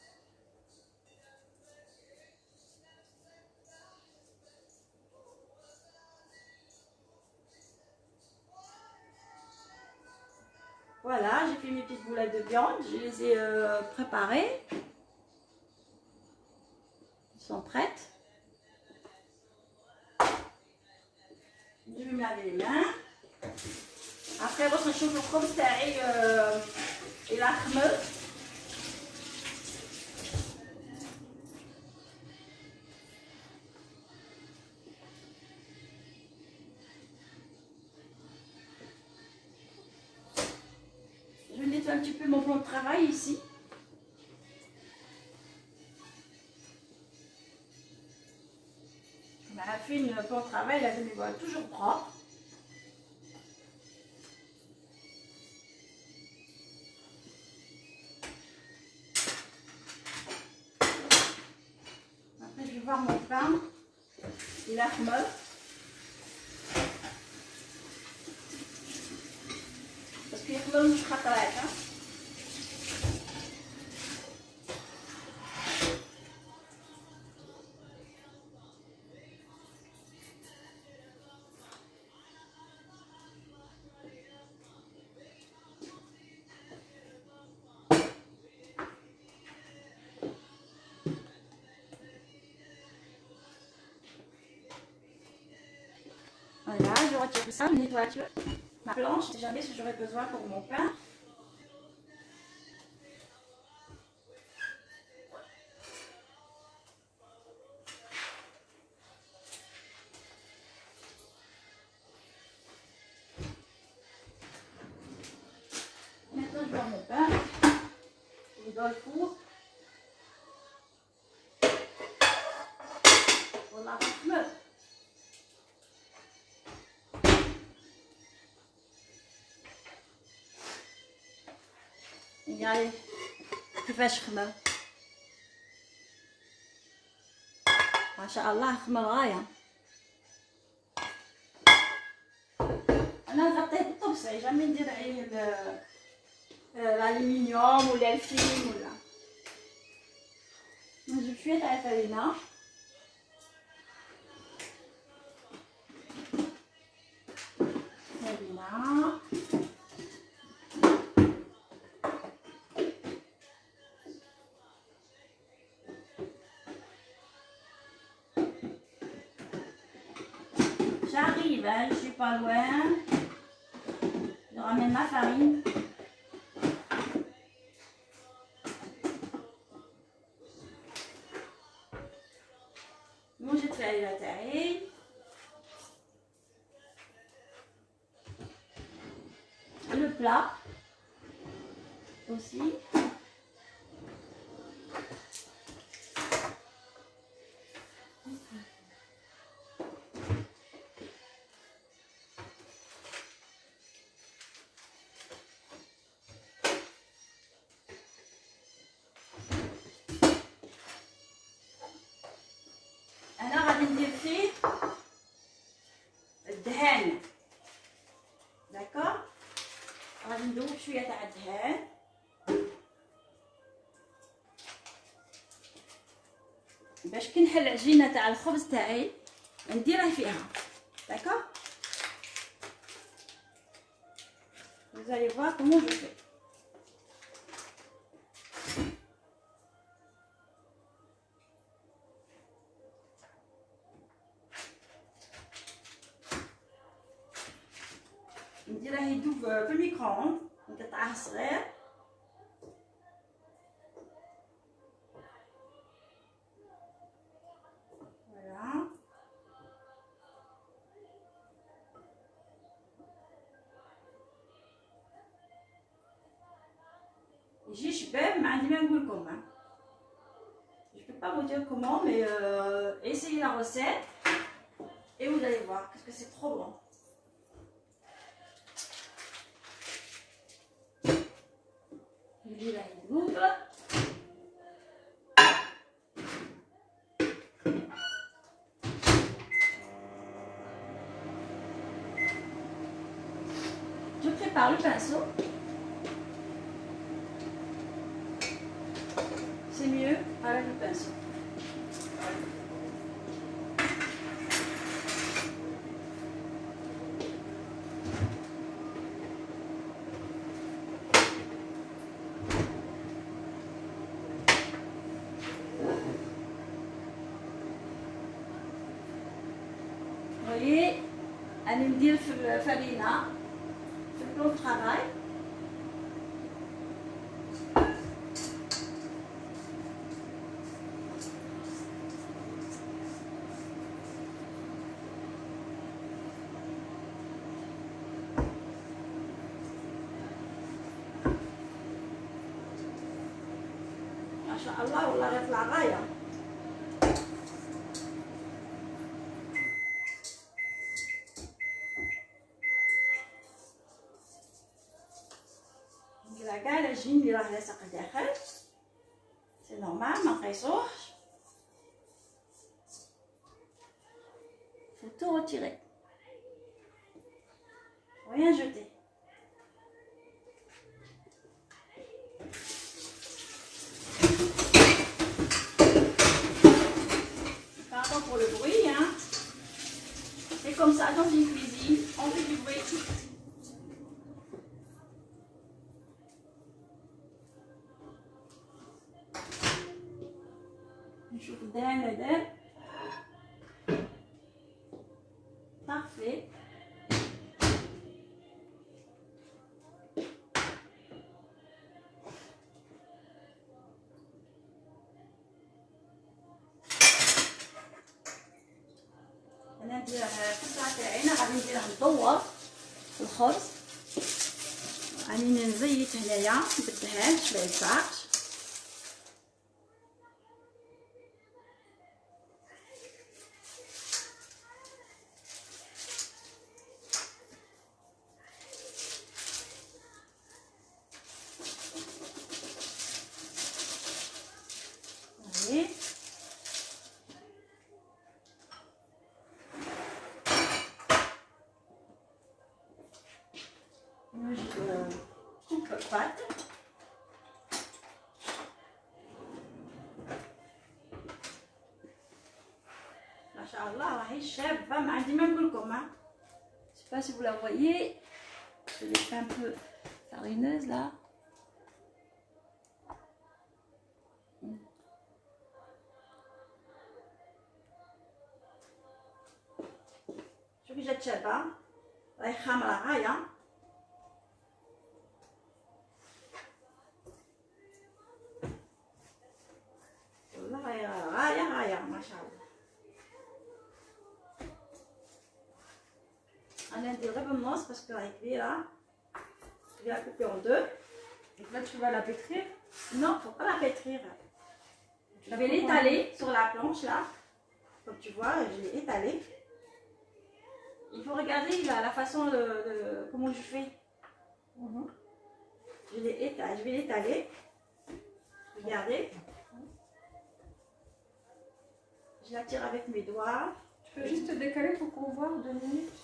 Voilà, j'ai fait mes petites boulettes de viande, je les ai préparées. Elles sont prêtes. Je vais me laver les mains. Après, باش نشوف الخبز تاعي إلى خمر. Un petit peu mon plan de travail ici. Ma fille, le plan de travail, là, je les vois toujours propre. Après, je vais voir mon pain. Il a khmeur. Parce qu'il y a khmeur mouche khatarek, hein. Voilà, je retire tout ça, je nettoie ma planche, si jamais j'aurais besoin pour mon pain. Maintenant, je vois mon pain. Je le dans le four. On la remet. يعني كيفاش خمر ما شاء الله خمر غايه. انا نغطيه بالطبسي جامي ندير عليه الالومنيوم ولا الفيلم ولا نجيب شويه تاع الفرينه. فرينه j'arrive, hein, je suis pas loin. Je ramène ma farine. Manger de farine à taille. Le plat aussi. شويه تاع الدهان باش كي نحل العجينه تاع الخبز تاعي نديرها فيها. داكور. Vous allez voir comment je fais. نديرها يذوب في الميكرووند نقطعه صغير. فوالا يجي شباب ما عندي ما نقول لكم. Je peux pas vous dire comment mais essayez la recette et vous allez voir parce que c'est trop bon. نديرها يذوب. Je prépare le pinceau. C'est mieux avec le pinceau. Vous voyez, elle me dit le farina, le plan de travail. ما شاء الله والله يطلع غاية. نديرها كاع العجين اللي راه لاصق لداخل. سي نورمال ما نقيسوهش. Faut tout retirer. Rien jeter. Pardon pour le bruit, hein. C'est comme ça dans une cuisine, on fait du bruit. نشوف الدهان هذا parfait. انا ندير القطعه تاعنا غادي نديرها ندور في الخبز. راني نزيت هنايا بالدهان شويه فارش. coupe pâte. ما شاء الله راهي شابه ما عندي ما نقول لكم. Je sais pas si vous la voyez. Je l'ai fait un peu farineuse là. شوفي جات شابه راهي خامره غايه. والله غايه ما شاء الله. انا ندير غير بالنص باسكو راهي كبيره. Je vais la couper en deux. Donc là, tu vas la pétrir. Non, faut pas la pétrir. Je vais l'étaler sur la planche là. Comme tu vois, je l'ai étalée. Il faut regarder la façon de comment je fais. Je vais l'étaler. Regardez. Je la tire avec mes doigts. Tu peux juste te décaler pour qu'on voit 2 minutes.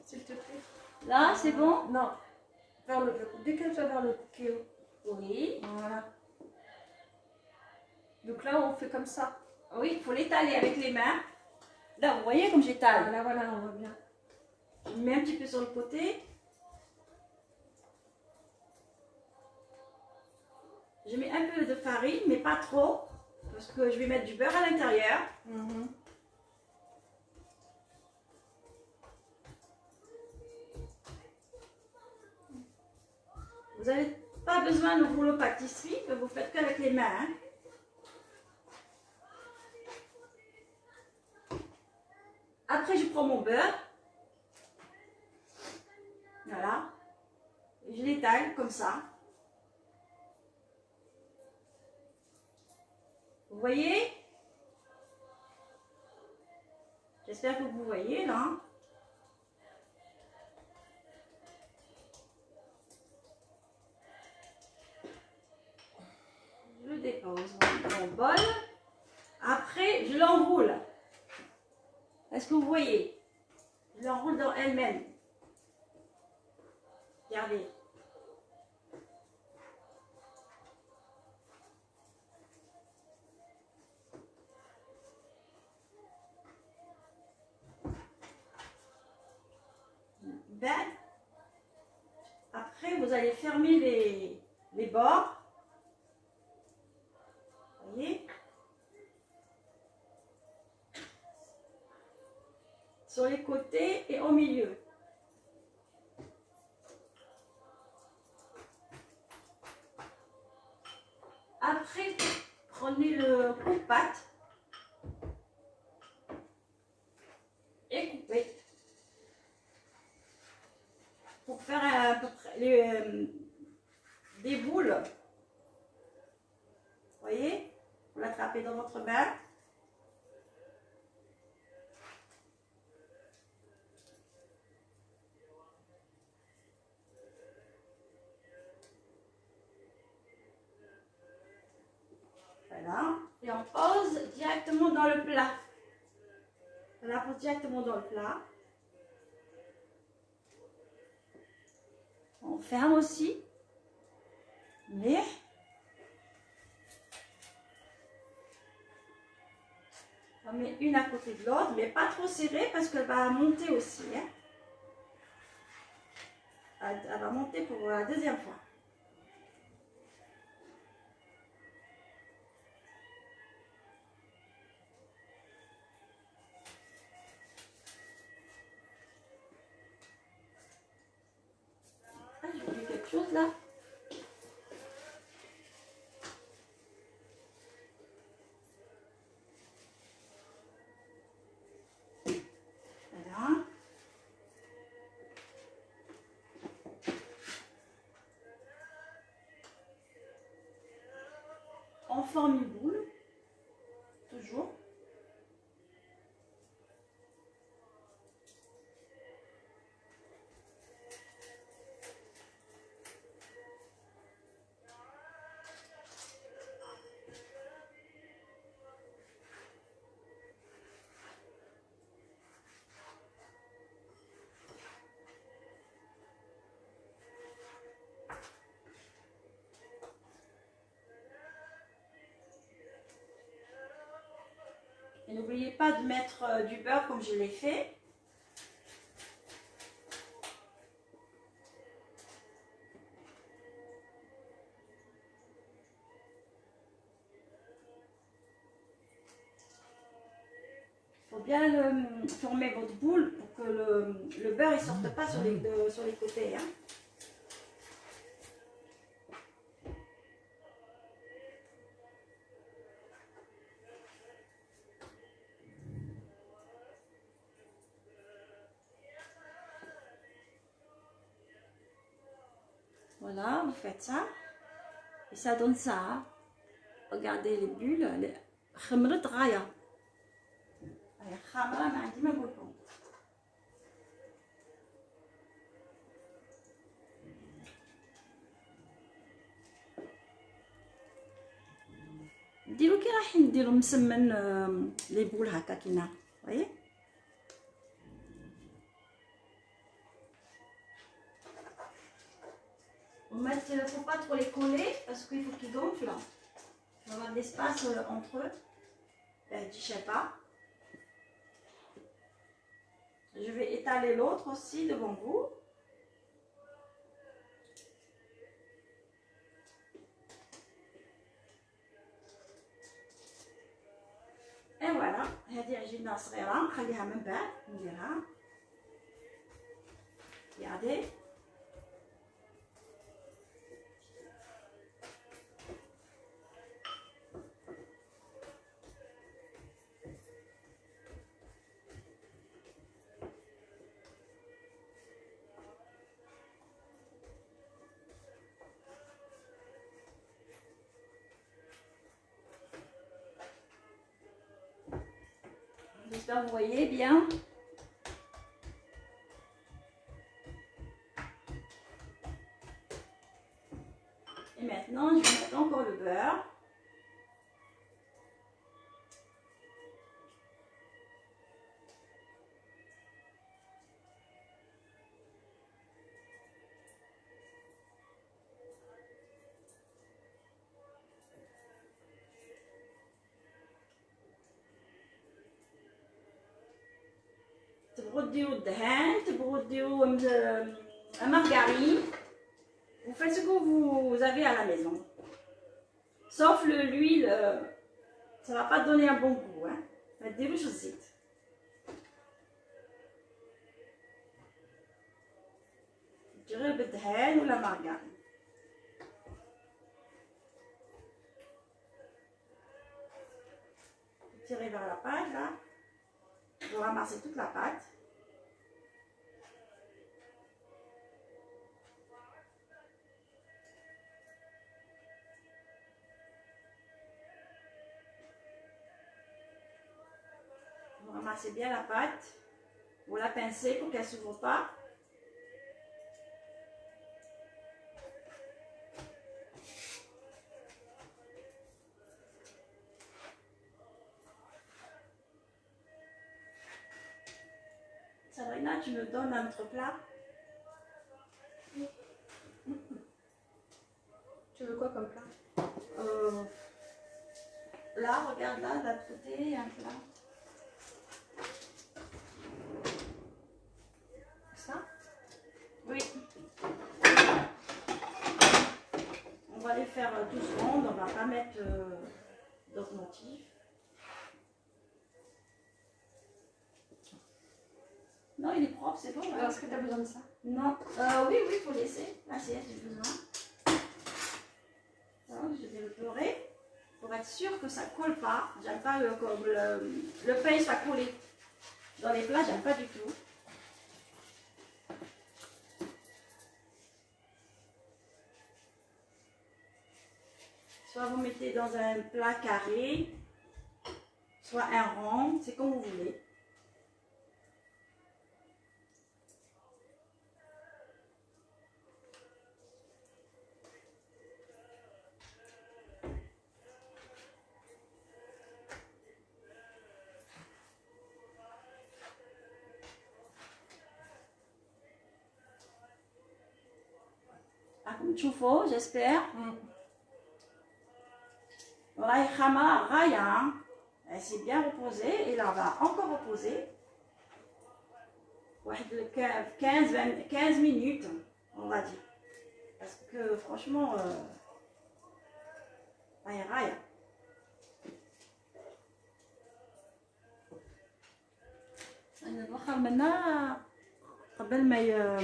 S'il te plaît. Là, c'est bon? Non. Dès qu'elle soit vers le cookie. Oui. Voilà. Donc là, on fait comme ça. Oui, il faut l'étaler avec les mains. Là, vous voyez comme j'étale. Là, voilà, on voit bien. Je mets un petit peu sur le côté. Je mets un peu de farine, mais pas trop, parce que je vais mettre du beurre à l'intérieur. Vous n'avez pas besoin de rouleau pâtisserie, que vous faites qu'avec les mains. Hein. Après, je prends mon beurre. Voilà. Et je l'étale comme ça. Vous voyez? J'espère que vous voyez là. Je le dépose dans mon bol. Après, je l'enroule. Est-ce que vous voyez? Je l'enroule dans elle-même. Regardez. Ben, après, vous allez fermer les bords. Vous voyez? Sur les côtés et au milieu. Après, prenez le coupe-pâte et coupez pour faire à peu près des boules. Vous voyez? Vous l'attrapez dans votre main. Voilà. Et on pose directement dans le plat. On la pose directement dans le plat. On ferme aussi. Mais on met une à côté de l'autre, mais pas trop serrée parce qu'elle va monter aussi. Hein. Elle va monter pour la deuxième fois. Ah, j'ai oublié quelque chose là. Voilà. On forme une boule, toujours. Et n'oubliez pas de mettre du beurre comme je l'ai fait. Il faut bien former votre boule pour que le beurre ne sorte pas sur les côtés. Hein. Voilà, vous faites ça. Et ça donne ça. Regardez les bulles. خمرت غاية. خمرة ما عندي ما نقولكم. ديروا كي راح نديروا مسمن لي بول هكا كينا. وي faut pas trop les coller parce qu'il faut qu'ils gonflent. Il va y avoir de l'espace entre eux. Ben, je sais pas. Je vais étaler l'autre aussi devant vous. Et voilà. هذه عجينة صغيرة نخليها من بعد نديرها. Regardez. J'espère que vous voyez bien. Et maintenant, je vais mettre encore le beurre. تبغوا ديروا الدهان تبغوا ديروا margarine. Vous faites ce que vous avez à la maison. Sauf l'huile, ça va pas donner un bon goût. Hein. ما تديروش الزيت. ديروا بالدهان ولا margarine. Tirez vers la pâte là. Vous ramassez toute la pâte. Vous ramassez bien la pâte. Vous la pincez pour qu'elle ne s'ouvre pas. Sabrina, tu me donnes un autre plat? Tu veux quoi comme plat? Là, regarde là, de l'autre côté, il y a un plat. Ça? Oui. On va les faire doucement, on ne va pas mettre d'autres motifs. Non, il est propre, c'est bon. Alors, est-ce que tu as besoin de ça? Non. Oui, il faut laisser. L'assiette, j'ai besoin. Alors, je vais le beurrer pour être sûr que ça ne colle pas. J'aime pas le pain soit collé. Dans les plats, j'aime pas du tout. Soit vous mettez dans un plat carré, soit un rond, c'est comme vous voulez. Comme تشوفوا, j'espère. راهي خامة غاية. Elle s'est bien reposée et là on va encore reposer. 15 minutes, on va dire. Parce que franchement, راهي غاية. نوخر منها قبل ما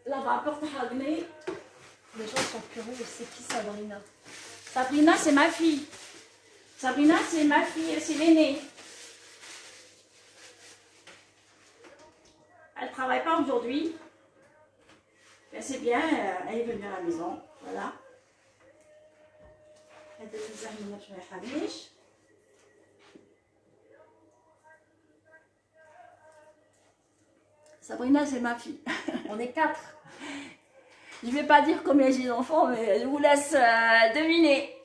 la vapeur تحرقني. Les gens sont curieux, c'est qui Sabrina? Sabrina, c'est ma fille. Sabrina, c'est ma fille, c'est l'aînée. Elle ne travaille pas aujourd'hui. Mais c'est bien, elle est venue à la maison. Voilà. Sabrina, c'est ma fille. On est 4. Je ne vais pas dire combien j'ai d'enfants, mais je vous laisse deviner.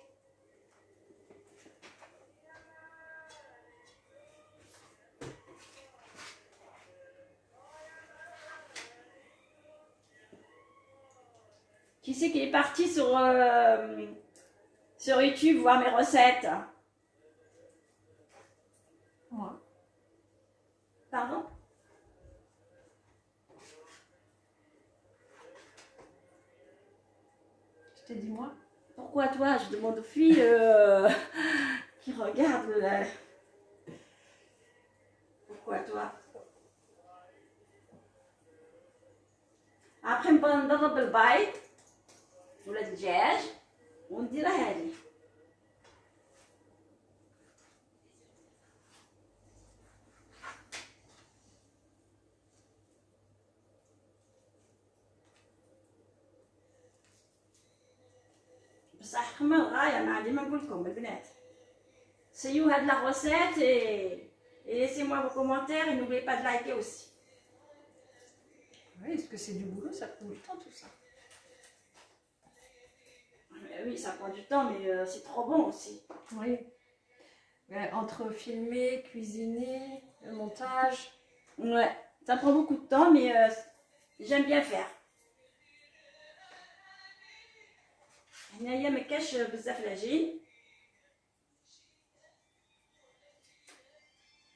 Qui c'est qui est parti sur YouTube voir mes recettes? Moi. Pardon? Je t'ai dit moi. Pourquoi toi? Je demande aux filles qui regardent là. Pourquoi toi? Après نضرب البيض ولا الدجاج ونديرها هذه. بصح خمم غاية ما عندي ما نقول لكم البنات. سيو هاد لا recette et laissez-moi vos commentaires et n'oubliez pas de liker aussi. Oui, parce que c'est du boulot, ça prend du temps tout ça. Oui, ça prend du temps, mais c'est trop bon aussi. Oui. Mais entre filmer, cuisiner, le montage. Ouais, ça prend beaucoup de temps, mais j'aime bien faire. هنايا ما كاش بزاف العجين.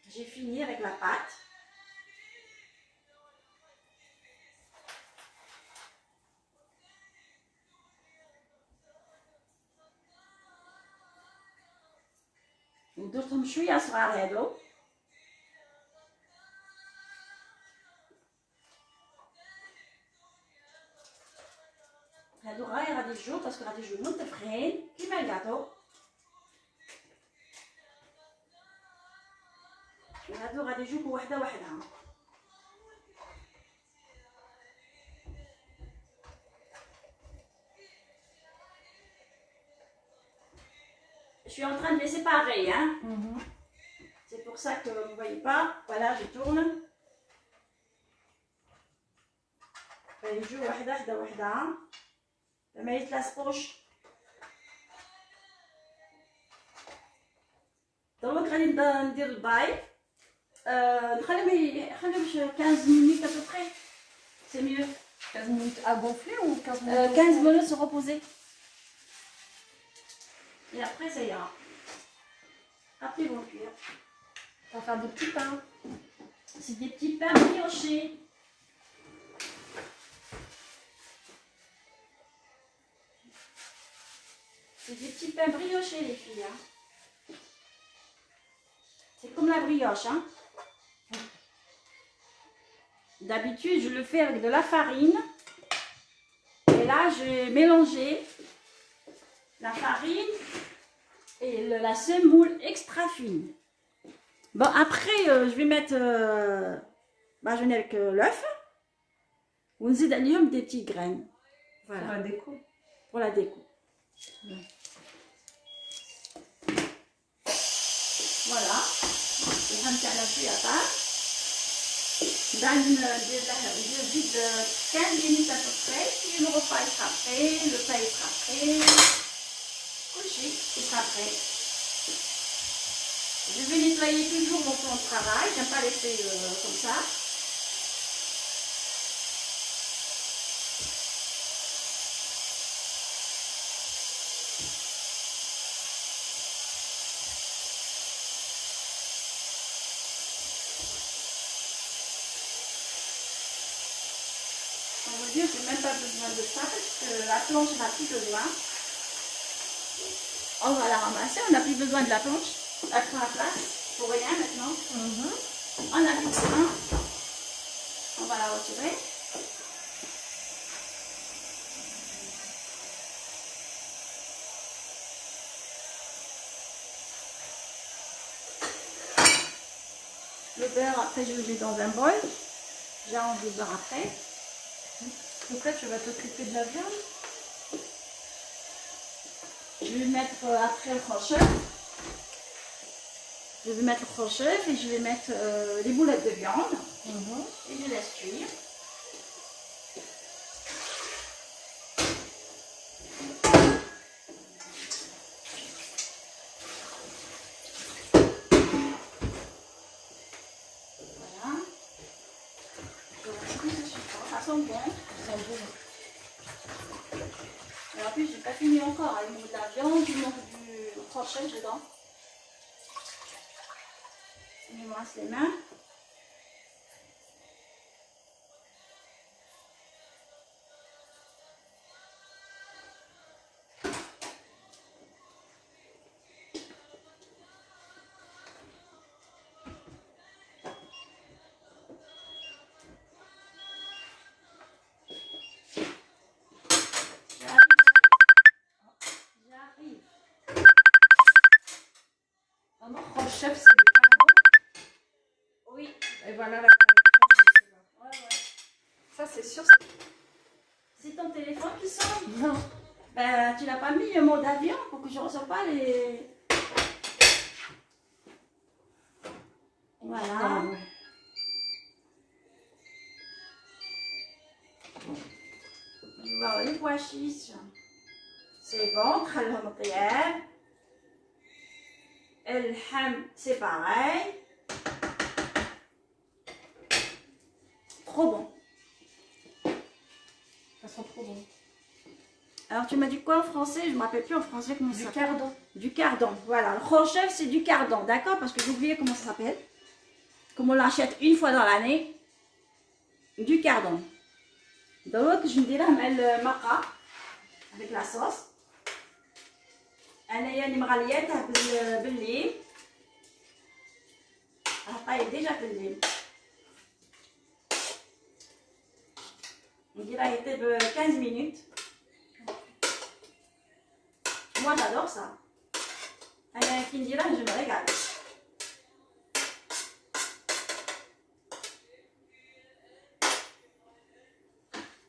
J'ai fini avec la pâte. ودرتهم شويه صغار هادو. هادو غادي يجيو باسكو غادي يجيو منتفخين كيما الكاطو. وهادو غادي يجيو بوحده وحدها. Je suis en train de les séparer, hein. C'est pour ça que vous ne voyez pas. Voilà, je tourne. يجيو وحده وحده وحده ما يتلاصقوش. دروك غادي ندير البيض. نخليهم 15 minutes à peu près. C'est mieux. 15 minutes à gonfler ou 15 minutes 15 minutes se reposer. Et après ça ira. Après ils vont cuire. On va faire des petits pains. C'est des petits pains briochés. C'est des petits pains briochés les filles. Hein. C'est comme la brioche. Hein. D'habitude je le fais avec de la farine. Et là je vais mélanger la farine et la semoule extra fine. Bon après je vais mettre je vais avec l'œuf. ونزيد عليهم des petites graines. Voilà. Pour la déco. Pour la déco. Voilà. الحمد على شويه طاب. بعد ندير vide 15 minutes à peu près. Puis le repas il sera prêt, le pain il sera prêt. Couché, il sera prêt. Je vais nettoyer toujours mon plan de travail. J'aime pas laisser comme ça. On va dire que j'ai même pas besoin de ça parce que la planche n'a plus besoin. On va la ramasser, on n'a plus besoin de la planche. Elle prend la place pour rien maintenant. On a plus besoin. On va la retirer. Le beurre, après je le mets dans un bol. J'arrange le beurre après. Donc là, tu vas t'occuper de la viande. Je vais mettre après le crochet. Je vais mettre le crochet et je vais mettre les boulettes de viande. Et je laisse cuire. Voilà. Ça sent bon. Ça sent bon. Et en plus, j'ai pas fini encore. Il manque de la viande, il manque du crochet dedans. Je me rince les mains. J'arrive. Maman, chef, c'est le cardon. Oui. Et voilà la connexion. Ouais, ouais. Ça, c'est sûr. C'est ton téléphone qui sonne? Non. Ben, tu n'as pas mis le mode avion pour que je ne reçoive pas les... Voilà. Ah, ouais. Je vais voir les pois chiches. C'est bon, خلهم طياب. الحم, c'est pareil. Trop bon. Ça sent trop bon. Alors, tu m'as dit quoi en français? Je ne me rappelle plus en français comment ça Du s'appelle. cardon. Du cardon. Voilà, le khorchef, c'est du cardon, d'accord? Parce que j'ai oublié comment ça s'appelle. Comme on l'achète une fois dans l'année. Du cardon. Donc, je vais dire le maqa avec la sauce. أنا يعني مغلياتها بالليل. طيب déjà بالليل. نديرها يطيب 15 minutes. Moi j'adore ça. أنا كي نديرها je me régale.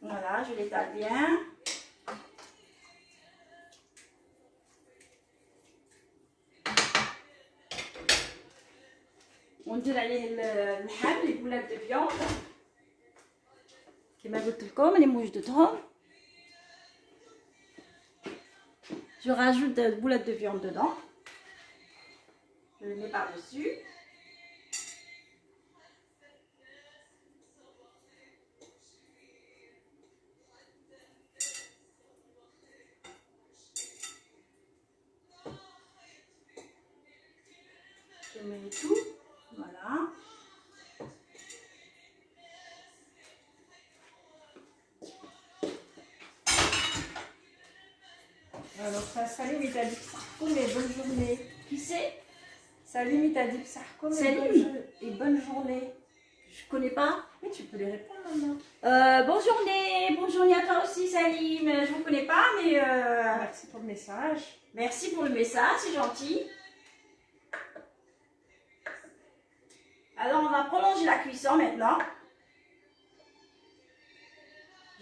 Voilà, je l'étale bien. وندير عليه اللحم لي بولات دو فيوند كما قلت لكم اللي موجدتهم. Je rajoute des boulettes de viande dedans. Je les mets par-dessus. Je mets tout. Voilà. Alors, ça, Salim, il t'a dit Psarkoum et bonne journée. Qui c'est? Salim, il t'a dit Psarkoum et bonne journée. Je connais pas. Oui, tu peux les répondre maintenant. Bonne journée à toi aussi Salim. Je vous connais pas mais Merci pour le message. merci pour le message, c'est gentil. Alors on va prolonger la cuisson maintenant.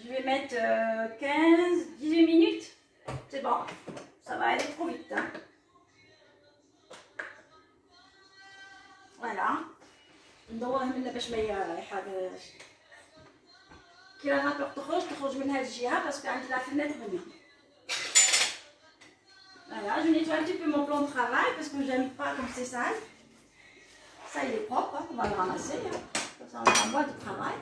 Je vais mettre 15-18 minutes. C'est bon, ça va aller trop vite. Hein. Voilà. ندوره منها باش ما يحرقش. كي راها تخرج من هذه الجهه باسكو عندي لا فenêtre هنا. Voilà, je nettoie un petit peu mon plan de travail parce que j'aime pas comme c'est sale. Ça il est propre, hein. On va le ramasser. Hein. Comme ça on a un mois de travail.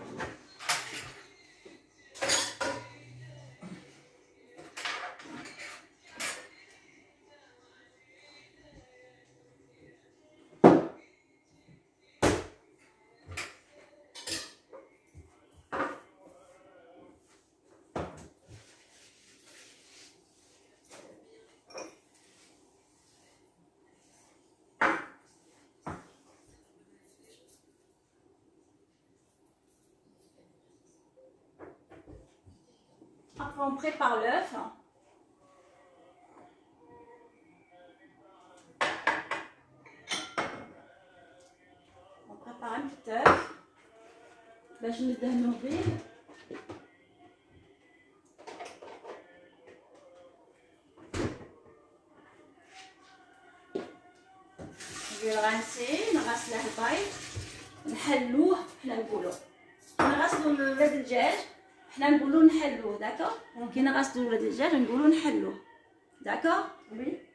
Après on prépare l'œuf. On prépare un petit œuf. باش ندهنو به. Je vais le rincer, نغسله البيض نحلوه حنا نقولوا. نغسلوا ولاد الدجاج حنا نقولوا نحلوه داكور. كي نغسلوا ولاد الدجاج نقولوا نحلوه داكور. Oui.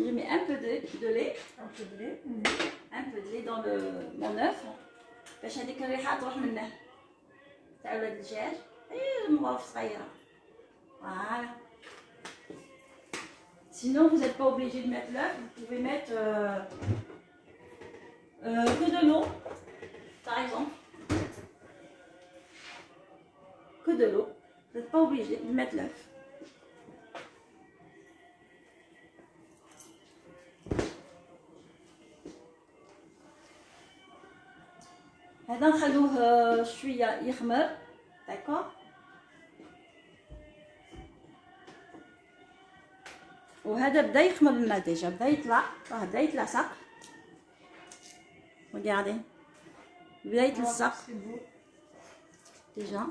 je mets un peu de lait. Un peu de lait. Un peu de lait dans mon œuf. باش هذيك الريحه تروح منه تاع ولاد الدجاج. المغرف صغيره. Voilà. Sinon, vous n'êtes pas obligé de mettre l'œuf. Vous pouvez mettre que de l'eau, par exemple. Que de l'eau. Vous n'êtes pas obligé de mettre l'œuf. هذا نخلوه شويه يخمر. D'accord. وهذا بدا يخمر لنا ديجا بدا يطلع راه بدا يتلصق. regardez بدا يتلصق ديجا.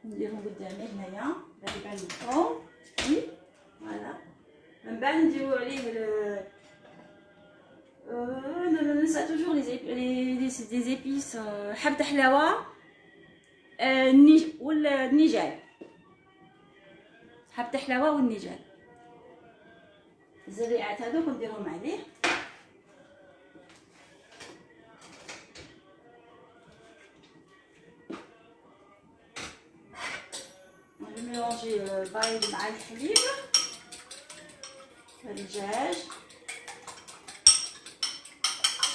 نديرو قدامي هنايا باش يبان الفوق. وي فوالا من بعد نديرو عليه ننسى توجور لي épices حبة حلاوة والنيجال. حبة حلاوة والنيجال الزريعات هذوك نديرهم عليه. نميلونجي البيض مع الحليب الدجاج.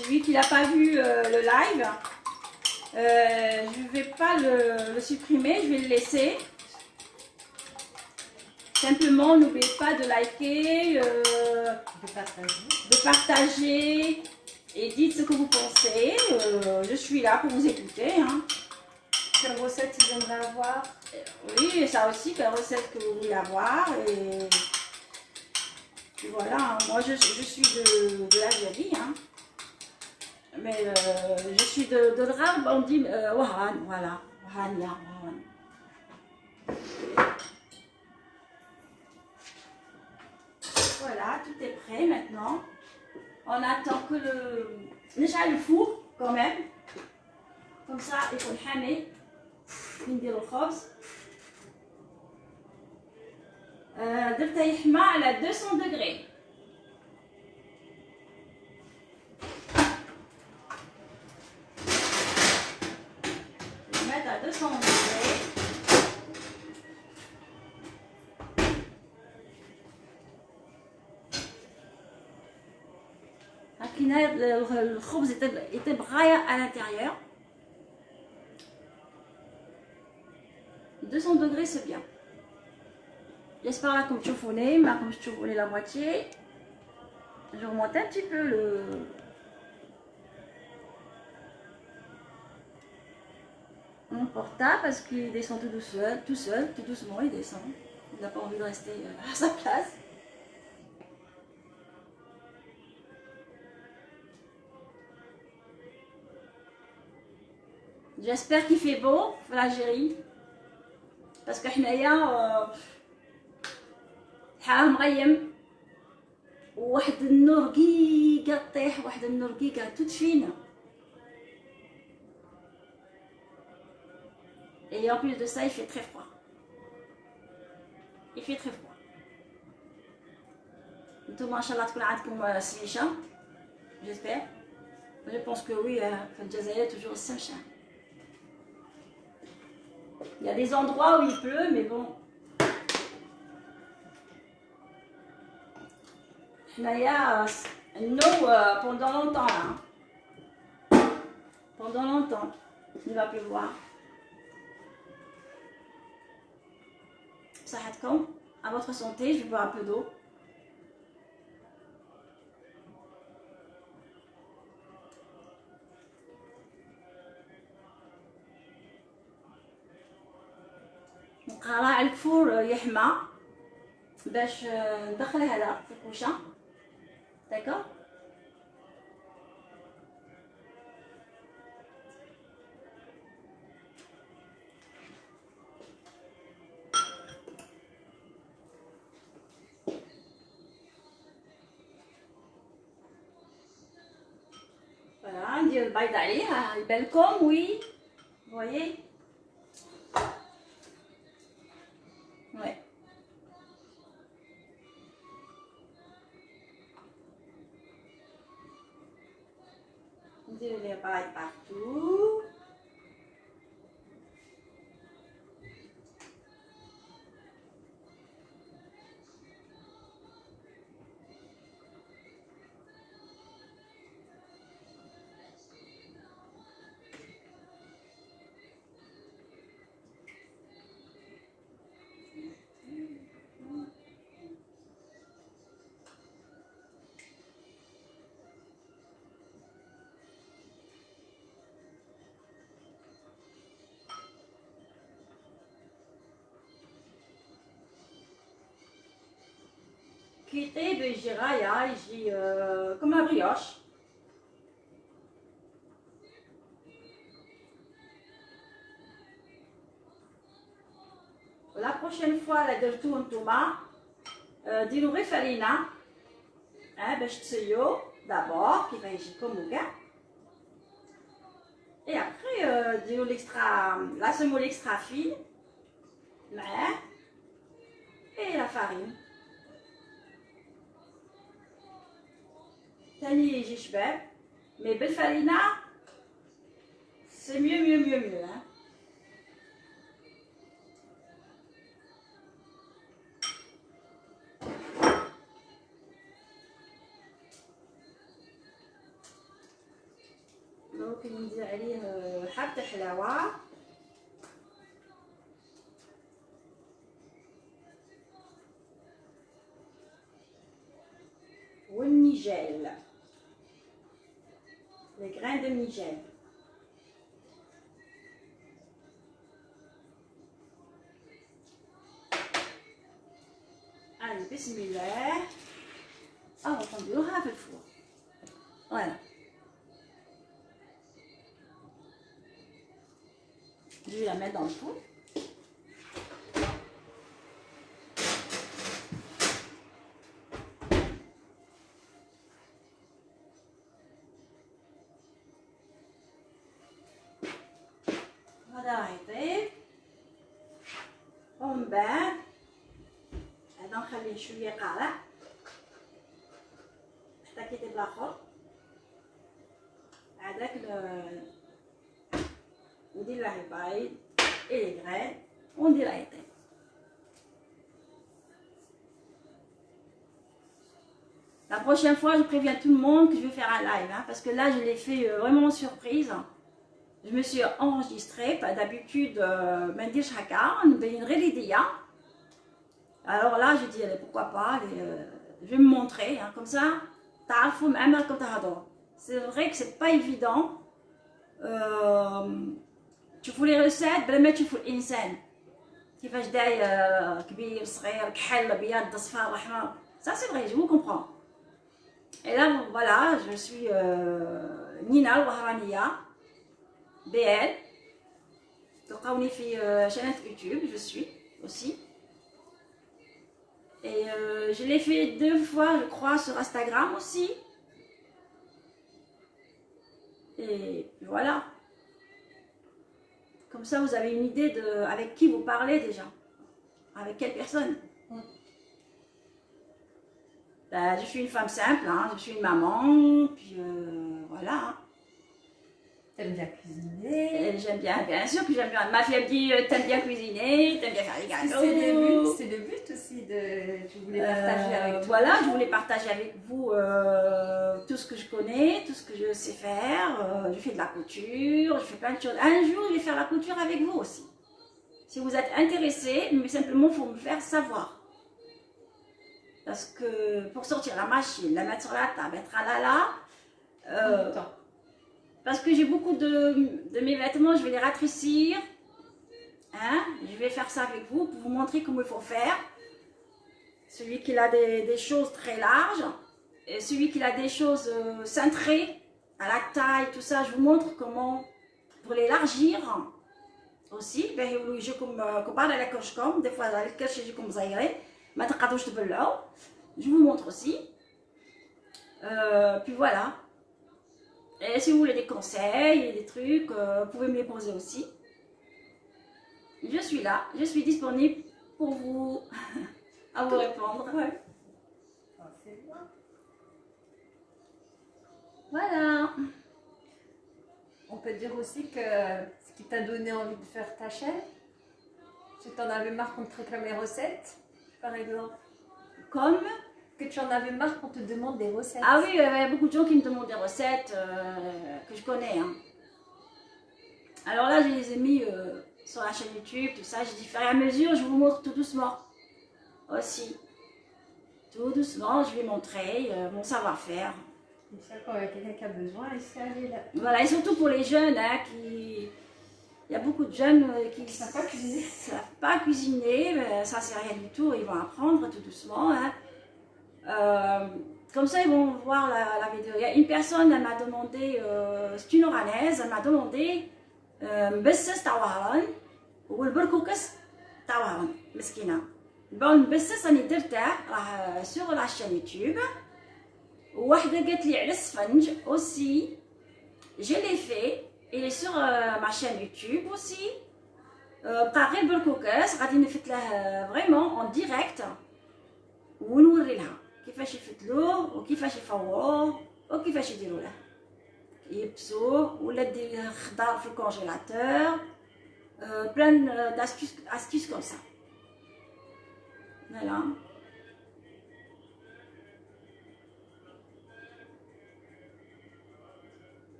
Celui qui n'a pas vu le live, je ne vais pas le supprimer, je vais le laisser. Simplement, n'oubliez pas de liker, de partager et dites ce que vous pensez. Je suis là pour vous écouter. Hein. Quelle recette vous aimeriez avoir? Oui, ça aussi, quelle recette que vous voulez avoir. Et voilà, moi je suis de l'Algérie. Hein. Mais je suis de l'arabe, on dit Wahan, voilà. Wahania, Wahan. Voilà, tout est prêt maintenant. On attend que نشعل الفوق quand même. Comme ça, يكون حامي. نديرو الخبز. درته يحمى على 200 degrés. À 200 degrés. الخبز يطيب غاية à l'intérieur. 200 degrés c'est bien. J'espère là comme تشوفوني ما راكمش تشوفوني la moitié. Je remonte un petit peu mon portable parce qu'il descend tout seul, tout doucement il descend. Il n'a pas envie de rester à sa place. J'espère qu'il fait beau في l'Algérie parce que حنايا الحرام مغيم وواحد النور كيكا طيح واحد النور كيكا تدفينا. Et en plus de ça, il fait très froid. Il fait très froid. نتوما ان شاء الله تكون عندكم سميشه. J'espère. Je pense que oui, في الجزائر toujours السمشه. Il y a des endroits où il pleut, mais bon. حنايا النو pendant longtemps là. Pendant longtemps, il va pleuvoir. صحتكم à votre santé, je vais boire un peu d'eau. نقرا الفور يحمى باش ندخل هذا في الكوشه. داكور. فوالا ندير البيض عليه يبان لكم. وي فوايي. Ouais. نديرو ليه باي بارتو. كي يطيب يجي غاية، يجي كوم لا بريوش. لا بروشين فوا لا درتو نتوما ديرو غير فرينة باش تسيو دابور كيف يجيكم وكاع. Et après, ديرو l'extra, la semoule extra fine معاه et la farine. تاني يجي شباب، مي بالفرينة سي ميو ميو ميو ميو. ممكن ندير عليه حبة حلاوة والنيجيل، les grains de nigel. Allez, bismillah. On va نديروها في الفور. Voilà. Je vais la mettre dans le four. هذا يطيب ومن بعد هذا نخليه شويه قارع حتى كيطيب الاخر. هذاك ندير له البيض et les graines وندير يطيب. La prochaine fois, je préviens tout le monde que je vais faire un live, hein, parce que là, je l'ai fait vraiment en surprise. Je me suis enregistrée, pas d'habitude, Mendy Chaka, une rélidia. Alors là, je dis, allez, pourquoi pas, je vais me montrer, hein, comme ça, c'est vrai que c'est pas évident. Tu fous les recettes, بلا tu fous l'insan. كيفاش داير كبير صغير كحل ابيض اصفر احمر. Ça c'est vrai, je vous comprends. Et là, voilà, je suis Nina Wahrania. BL. Donc on est fait chaîne YouTube, je suis aussi. Et je l'ai fait 2 fois, je crois, sur Instagram aussi. Et voilà. Comme ça, vous avez une idée de avec qui vous parlez déjà. Avec quelle personne. Je suis une femme simple, hein, je suis une maman, puis voilà. T'aimes bien cuisiner. J'aime bien sûr que j'aime bien. Ma fille me dit t'aimes bien cuisiner, t'aimes bien faire les gâteaux. C'est le but aussi de. Tu voulais partager avec toi. Voilà, je voulais partager avec vous tout ce que je connais, tout ce que je sais faire. Je fais de la couture, je fais plein de choses. Un jour, je vais faire la couture avec vous aussi. Si vous êtes intéressés, mais simplement, il faut me faire savoir. Parce que pour sortir la machine, la mettre sur la table, être à la parce que j'ai beaucoup de mes vêtements, je vais les rétrécir. Hein? Je vais faire ça avec vous pour vous montrer comment il faut faire. Celui qui a des choses très larges, et celui qui a des choses cintrées, à la taille, tout ça, je vous montre comment pour l'élargir aussi. Des fois, je vous montre aussi. Puis voilà. Et si vous voulez des conseils et des trucs, vous pouvez me les poser aussi. Je suis là, je suis disponible pour vous, à vous répondre. Ouais. Ah, c'est bien. Voilà. On peut dire aussi que ce qui t'a donné envie de faire ta chaîne, tu t'en avais marre qu'on te réclame les recettes, par exemple. Comme Que tu en avais marre qu'on te demande des recettes. ah oui, il y a beaucoup de gens qui me demandent des recettes que je connais. Hein. Alors là, je les ai mis sur la chaîne YouTube, tout ça. J'ai dit, faire à mesure, je vous montre tout doucement. Aussi. Tout doucement, je vais montrer mon savoir-faire. Et ça, quand il y a quelqu'un qui a besoin, il sait aller là. Voilà, et surtout pour les jeunes, hein, qui... Il y a beaucoup de jeunes qui ne savent pas cuisiner. savent pas cuisiner, mais ça c'est rien du tout, ils vont apprendre tout doucement. Hein. Comme ça, ils vont voir la vidéo. Il y a une personne, elle m'a demandé, c'est une oranaise, elle m'a demandé مبسس تاع وهران والبركوكس تاع وهران مسكينه. بون المبسس راني درته راه سور لا شين يوتيوب. وواحده قالت لي على السفنج aussi je l'ai fait il est sur ma chaîne YouTube aussi. بقى غير بالكوكاس غادي نفت له فريمون اون ديريكت ونوري لها كيفاش يفتلوه وكيفاش يفوروه وكيفاش يديروا له يبسوه ولا دير خضار في الكونجيلاتور بلان d'astuces comme ça. Voilà.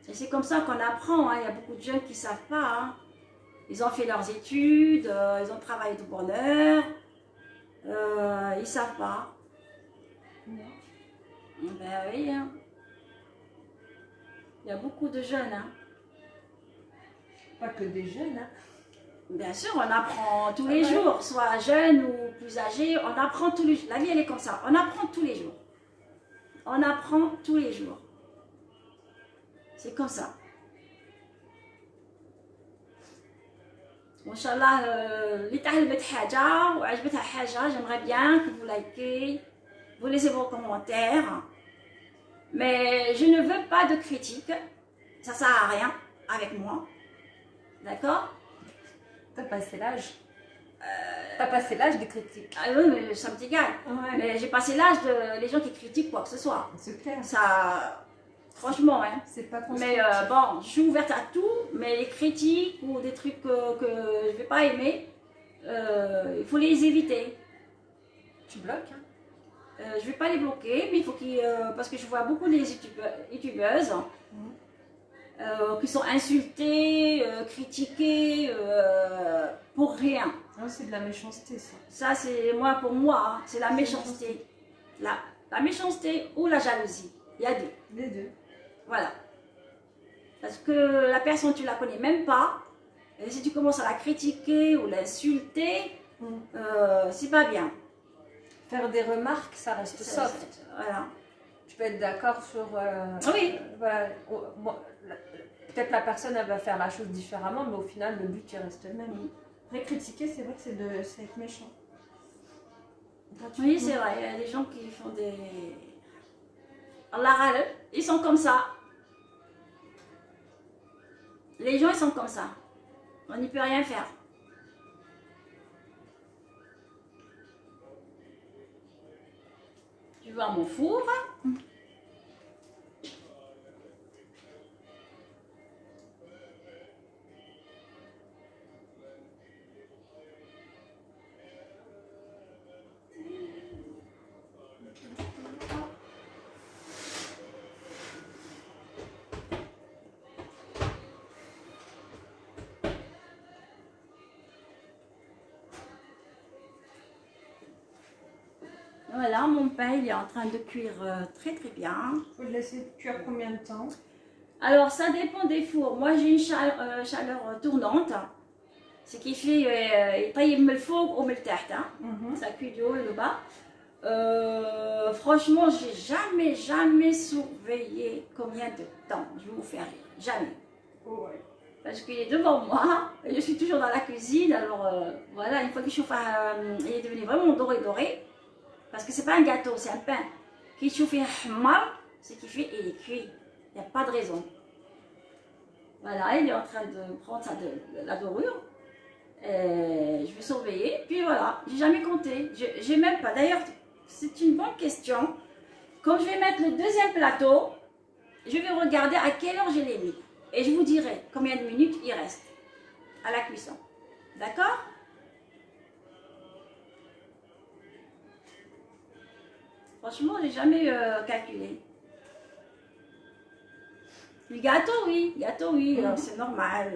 Et c'est comme ça qu'on apprend, hein. Il y a beaucoup de jeunes qui ne savent pas. Hein. Ils ont fait leurs études, ils ont travaillé de bonne heure, ils ne savent pas. Non. Ben oui, hein. Il y a beaucoup de jeunes. Hein. Pas que des jeunes. Hein. Bien sûr, on apprend tous les jours, soit jeune ou plus âgé, on apprend tous les jours. La vie, elle est comme ça, on apprend tous les jours. On apprend tous les jours. C'est comme ça. Inch'Allah, اللي تعلمت حاجة وعجبتها حاجة, j'aimerais bien que vous likez, vous laissez vos commentaires. Mais je ne veux pas de critiques, ça sert à rien avec moi. D'accord? T'as passé l'âge. T'as passé l'âge des critiques. Ah oui, mais ça m'est égal. Ouais. Mais j'ai passé l'âge de les gens qui critiquent quoi que ce soit. C'est clair. Ça, franchement, hein. C'est pas trop. Mais bon, je suis ouverte à tout, mais les critiques ou des trucs que je vais pas aimer, il faut les éviter. Tu bloques, hein. Je vais pas les bloquer, mais il faut qu'ils... parce que je vois beaucoup les youtubeuses qui sont insultées, critiquées pour rien. Ah, c'est de la méchanceté, ça. Ça, c'est moi, pour moi, hein, c'est la méchanceté. La méchanceté ou la jalousie. Il y a deux. Les deux. Voilà. Parce que la personne, tu la connais même pas. Et si tu commences à la critiquer ou l'insulter, c'est pas bien. Faire des remarques, ça reste soft. Voilà. Tu peux être d'accord sur... Oui. Voilà. Bon, peut-être la personne, elle va faire la chose différemment, mais au final, le but, il reste le même. Après, critiquer, c'est vrai que c'est être méchant. Oui, c'est vrai. Il y a des gens qui font des... Allah râle, ils sont comme ça. Les gens, ils sont comme ça. On n'y peut rien faire. Tu vois mon four. Voilà, mon pain il est en train de cuire très très bien. Il faut le laisser cuire combien de temps? Alors ça dépend des fours. Moi j'ai une chaleur tournante. Ce qui fait يطيب من الفوق ومن التحت. Ça cuit du haut et du bas. Franchement, j'ai jamais surveillé combien de temps. Je vais vous faire rire. Jamais. Ouais. Parce qu'il est devant moi. Et je suis toujours dans la cuisine. Alors voilà, une fois qu'il chauffe, il est devenu vraiment doré. Parce que c'est pas un gâteau, c'est un pain. Qui chauffe hamar, ce qui fait il est cuit. Il n'y a pas de raison. Voilà, il est en train de prendre la dorure. Et je vais surveiller. Puis voilà, j'ai jamais compté. J'ai même pas. D'ailleurs, c'est une bonne question. Quand je vais mettre le deuxième plateau, je vais regarder à quelle heure je l'ai mis. Et je vous dirai combien de minutes il reste à la cuisson. D'accord? Franchement, je n'ai jamais calculé. Le gâteau, oui, c'est normal.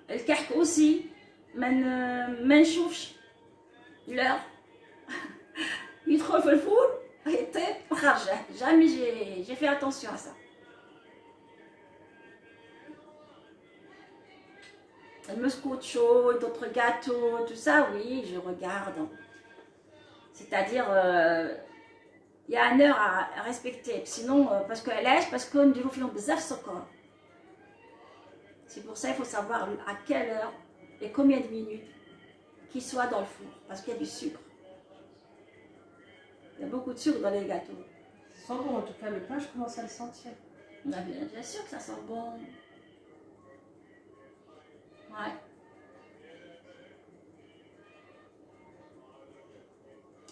Le cake aussi, ما نشوفش l'heure. يدخل في الفور يطيب وخرجه. Jamais j'ai fait attention à ça. Le muscot chaud, d'autres gâteaux, tout ça, oui, je regarde. C'est-à-dire, il y a une heure à respecter. Sinon, parce qu'on نديرو فيهم بزاف سكر. C'est pour ça qu'il faut savoir à quelle heure et combien de minutes qu'il soit dans le four. Parce qu'il y a du sucre. Il y a beaucoup de sucre dans les gâteaux. Ça sent bon, en tout cas, le pain, je commence à le sentir. Bien sûr que ça sent bon. Ouais.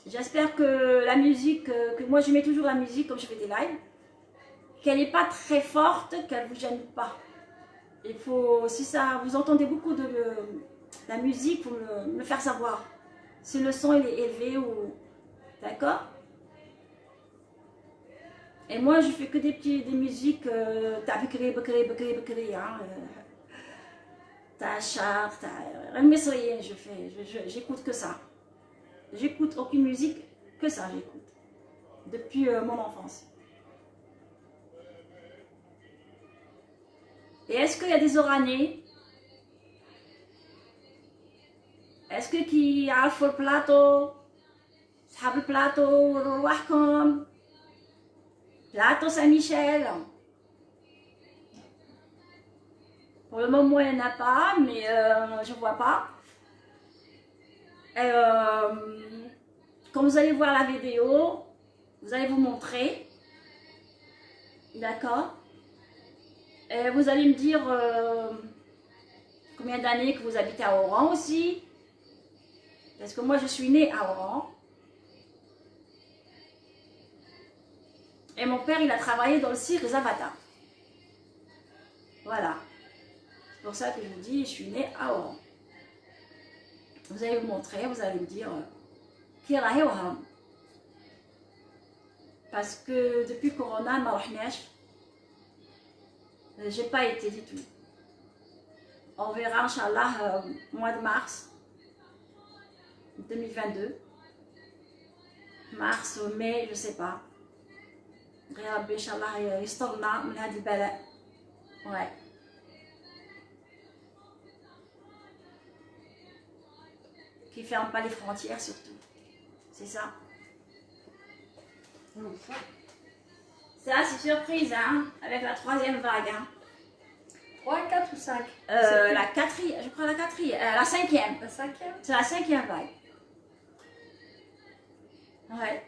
J'espère que la musique, que moi je mets toujours la musique comme je fais des lives, qu'elle n'est pas très forte, qu'elle ne vous gêne pas. Il faut, si ça, vous entendez beaucoup de la musique, il faut me le faire savoir. Si le son il est élevé ou... D'accord? Et moi je fais que des musiques, t'as bikri, bikri, bikri, bikri, hein. T'as char, t'as... j'écoute que ça. J'écoute aucune musique, que ça j'écoute. Depuis mon enfance. Et est-ce qu'il y a des Oranais? Est-ce que qui a fait le plateau? صحاب البلاطو رواحكم plateau Saint-Michel. Pour le moment il n'y en a pas, mais je ne vois pas. Et, quand vous allez voir la vidéo, vous allez vous montrer. D'accord? Et vous allez me dire combien d'années que vous habitez à Oran aussi. Parce que moi je suis née à Oran. Et mon père il a travaillé dans le cirque Zavata. Voilà. C'est pour ça que je vous dis, je suis née à Oran. Vous allez vous montrer, vous allez me dire qui est Oran. Parce que depuis Corona, j'ai pas été du tout. On verra, Inch'Allah, mois de mars 2022. Mars ou mai, je sais pas. Rabbi, Inch'Allah, يسترنا من هذا البلاء. Ouais. Qui ne ferme pas les frontières surtout. C'est ça. Ça, c'est surprise, hein, avec la troisième vague. Hein. 3, 4 ou 5 La quatrième, je crois la quatrième, la cinquième. La 5e. C'est la cinquième vague. Ouais.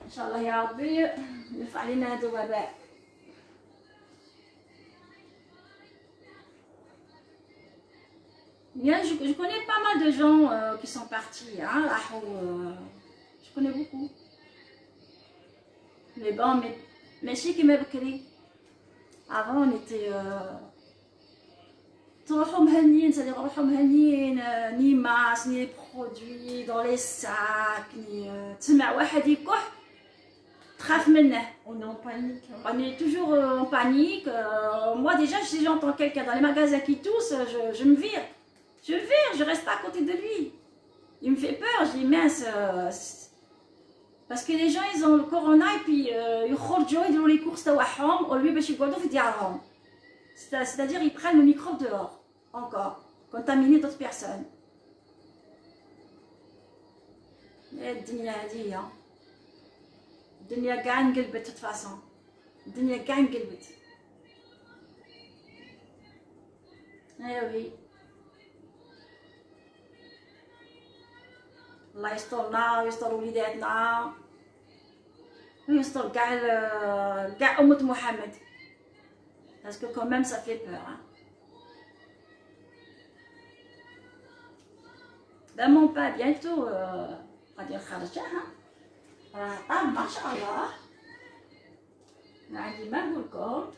Inch'Allah ya Rabbi, يرفع علينا هذا الوباء. Je connais pas mal de gens qui sont partis, hein, je connais beaucoup. Mais bon, mais chez qui m'a بكري. Avant on était تروحوا مهنيين, c'est-à-dire نروحوا مهنيين, ni masques, ni les produits dans les sacs, ni تسمع واحد يكح تخاف منه. On est en panique. Hein. On est toujours en panique. Moi déjà, si j'entends quelqu'un dans les magasins qui tousse, je me vire. Je reste pas à côté de lui. Il me fait peur, je dis mince. Parce que les gens, ils ont le corona et puis ils خرجوا يديروا les courses تاعهم au lieu باش يقعدوا في ديارهم. C'est-à-dire ils prennent le microbe dehors, encore, contaminer d'autres personnes. الدنيا هذه الدنيا كاع انقلبت de toute façon. الدنيا كاع انقلبت. oui. الله يسترنا ويستر وليداتنا ويستر كاع أمة محمد. Parce que quand même ça fait peur. Hein. Vraiment pas bientôt. غادي نخرجها راه طاب ما شاء الله. ما عندي ما نقولكم،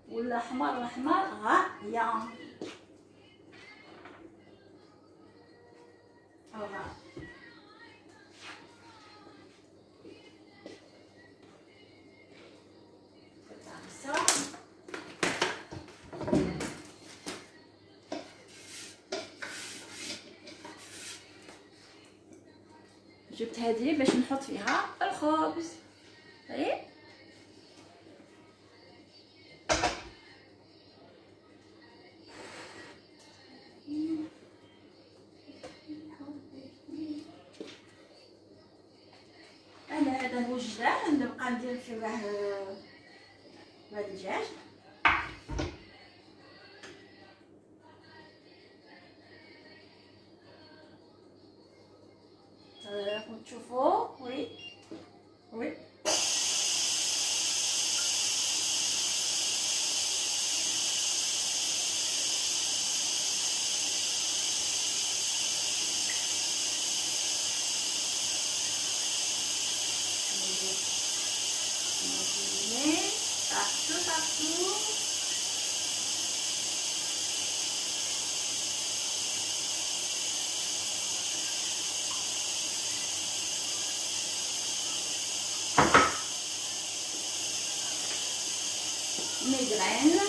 ولا حمار الحمار غاية. جبت هذه باش نحط فيها الخبز. طيب انا هذا الوجدان نبقى ندير فيه هذا الدجاج. راكم تشوفوا. وي وي migraine.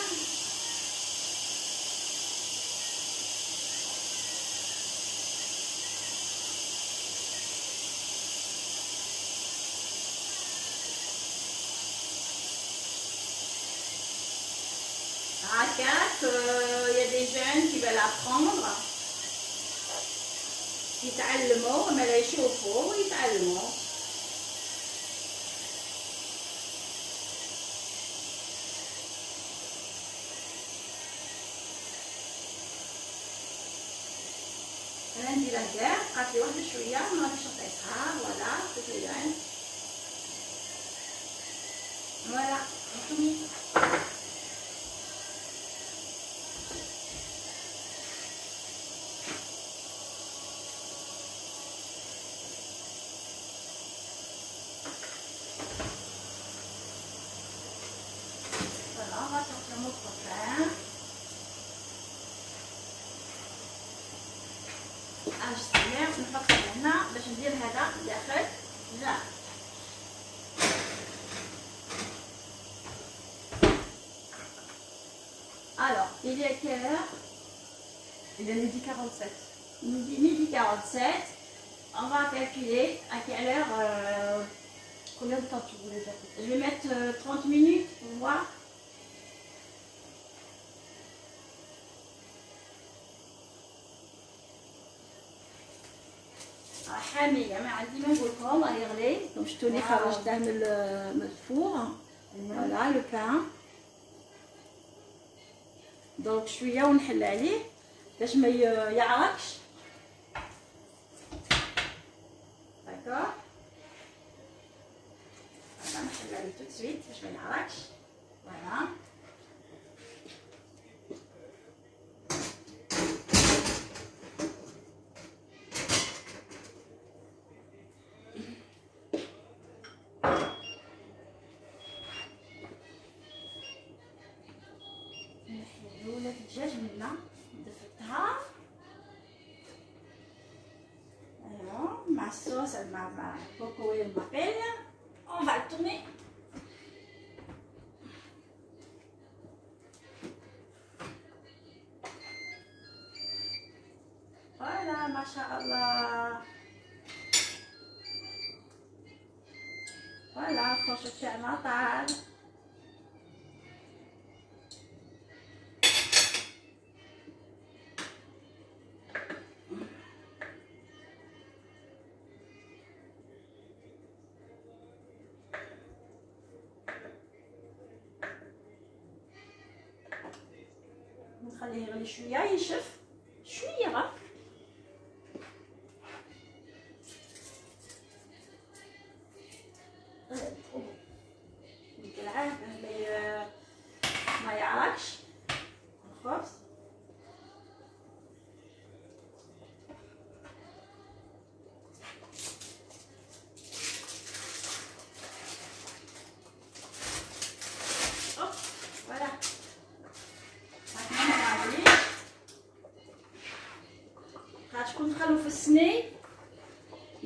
Racat, y a des jeunes qui veulent apprendre. يتعلموا ما لا يشوفوا ويتعلموا. انا نديرها كاع بقات لي واحد شويه ما غاديش نقيسها. فوالا شوفي العين. فوالا هانتوما فوالا غنصفي المطبخ. نحط هنا باش ندير هذا داخل لا. Alors, il est quelle heure? Il est midi 47. Midi 47. On va calculer à quelle heure. Combien de temps tu voulais faire? Je vais mettre 30 minutes pour voir. حامية ما عندي ما نقولكم راه يغلي. شفتوني خرجته من الفور. فوالا لو بان. دونك شويه ونحل عليه باش ما يعرقش. داكور. فوالا نحل عليه تو سويت باش ما يعرقش. فوالا الدجاج من هنا دفتها. ايوا مع الصوص مع الكوكوي المابيل. on va le tourner. voilà ما شاء الله. voilà الخرش تاعنا طال. نخليه يغلي شويه ينشف شويه غير. بالعافيه ما يعرقش الخبز.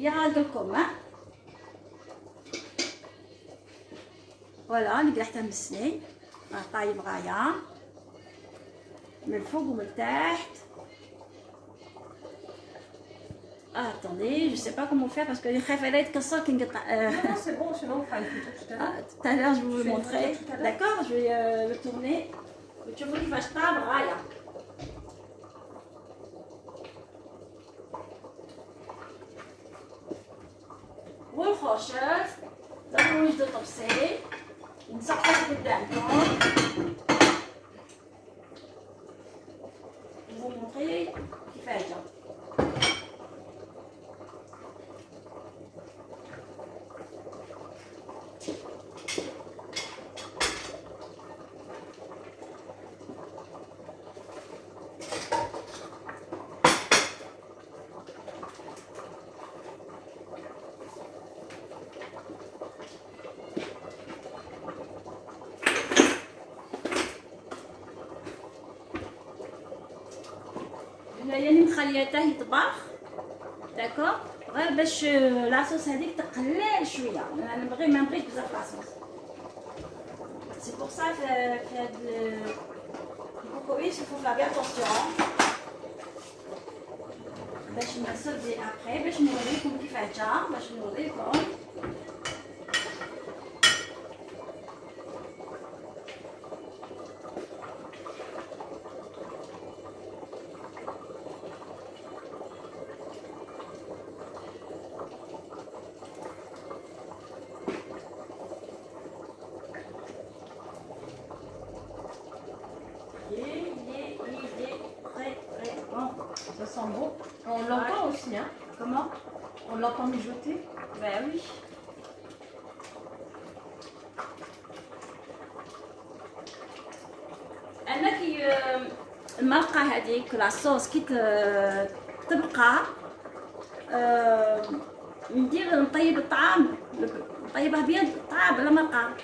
يعاقلكم فوالا اللي قلحتها من السنين طايب غايه من الفوق ومن التحت. Attendez, je sais pas comment faire parce que les خايفه لا يتكسر كي نقطع. Non, c'est bon, on fera une photo tout à l'heure. Tout à l'heure je vais vous Je le fais une montrer. photo tout à l'heure. D'accord, je vais le tourner. وتشوفوا كيفاش طاب غايه. والخرشف ضروري جدو طبسي نسقط قدامكم. Je vais vous montrer كيفاش جا. هنايا اللي مخليته يطبخ داكوغ غير باش لاصوص هذيك تقلال شويه. انا نبغي ما نبغيش بزاف لاصوص سي بور سا في هاد الكوكويس يفو فيها بيان طونسيون باش نسردي ابخي باش نوريكم كيفاش جا باش نوريكم. Ça sent bon. On l'entend aussi, hein. Comment? On l'entend mijoter. Ben oui. أنا كي المرقة هذيك لاصوص كي تبقى ندير نطيب الطعام نطيبها بيان الطعام بلا مرقة.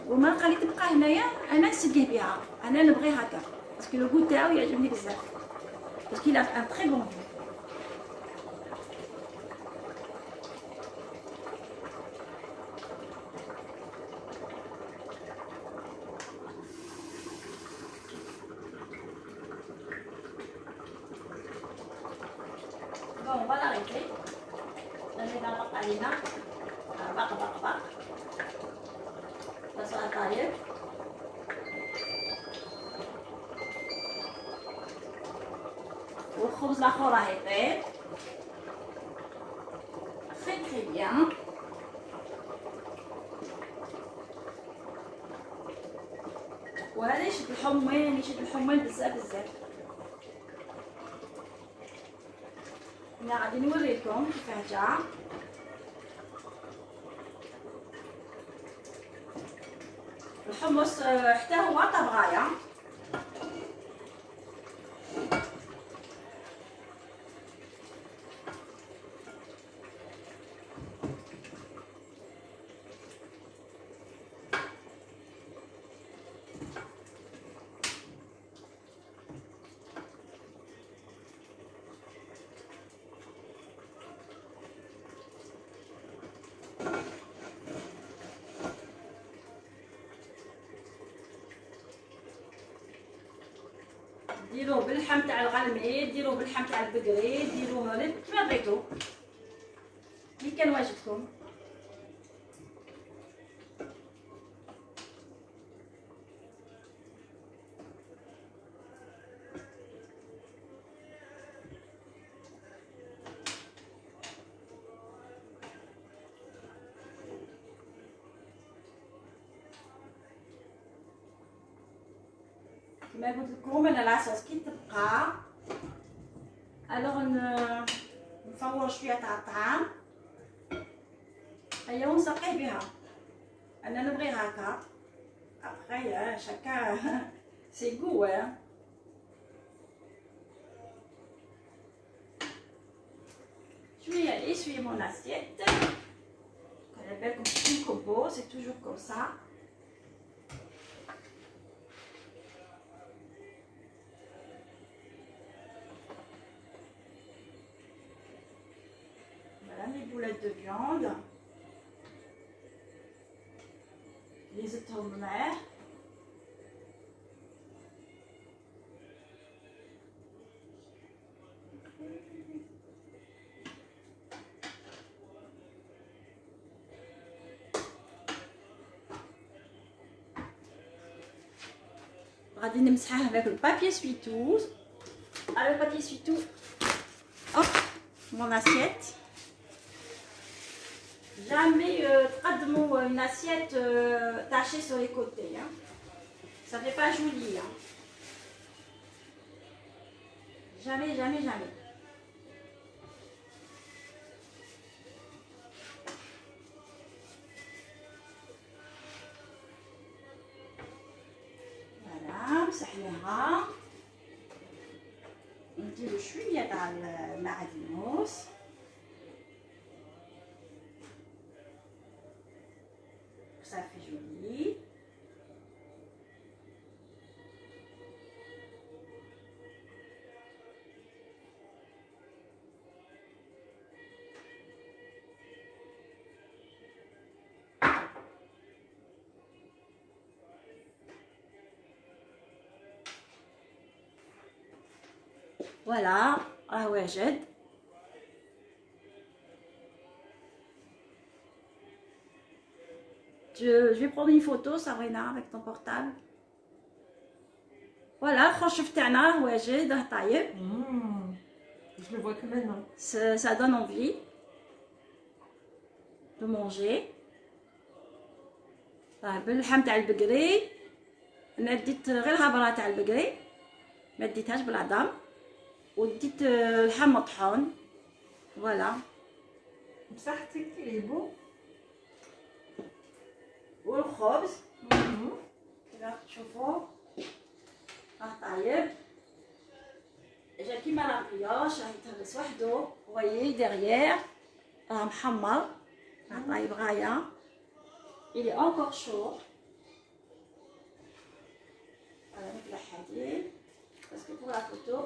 والمرقة اللي تبقى هنايا أنا نسقيه بها. أنا نبغي هكا باسكو لو غو تاعو يعجبني بزاف باسكو il a un très bon goût. Bon, on va l'arrêter. On est dans la farine. Baq. Ça sera taillé. والخبز الاخر راه يطيب très bien. وهذا يشد الحميل بزاف. انا غادي نوريكم كيفاه جا. الحمص حتى هو طاب غايه. ديروه باللحم تاع الغلمي، ديروه باللحم تاع البقري، ديروه كيما بغيتو اللي كان واجبكم. كما قلت لكم انا لاصوص كي تبقى الوغ نفور شويه تاع الطعام هيا ونسقيه بها. انا نبغي هكا ابخي شكا سي غو. شويه essuyer mon assiette. On appelle comme une combo, c'est toujours comme ça. boulettes de viande. Les زدتهم معاه. غادي نمسحها avec le papier essuie-tout. Avec le papier essuie-tout. Hop, mon assiette. Jamais تقدموا une assiette tachée sur les côtés. Hein. Ça fait pas joli. Hein. Jamais, jamais, jamais. Voilà, مسحناها. نديرو شويه تاع المعدنوس. Ça fait joli. Voilà, ah ouais, j'aide. Je vais prendre une photo, Sabrina, avec ton portable. Voilà, الخشف تاعنا واجد راه طايب. Je le vois que maintenant. Ça donne envie de manger. طيب اللحم تاع البقري انا ديت غير الهبره تاع البقري، ما ديتهاش بالعظم، وديت لحم مطحون. فوالا بصحتك il est beau. والخبز كذا تشوفوا راه طايب، جا كيما لا بريوش راه يتهرس وحدو. فوايي ديغيير راه محمر، راه طايب غايه. il est encore chaud. Voilà, avec la hadid, parce que pour la photo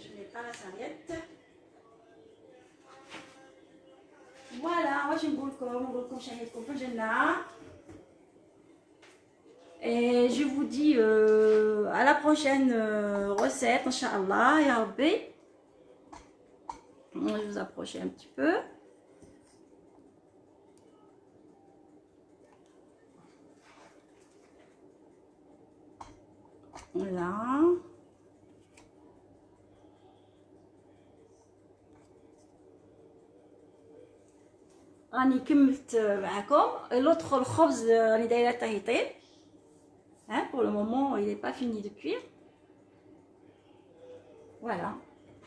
je n'ai pas la serviette. Voilà, moi je نقولكم شاهدكم في الجنة. Et je vous dis à la prochaine recette, Inch'Allah, ya Rabbi. Je vais vous approcher un petit peu. Voilà. راني كملت معكم. l'autre الخبز راني دايره حتى يطيب. Hein, pour le moment, il n'est pas fini de cuire. Voilà.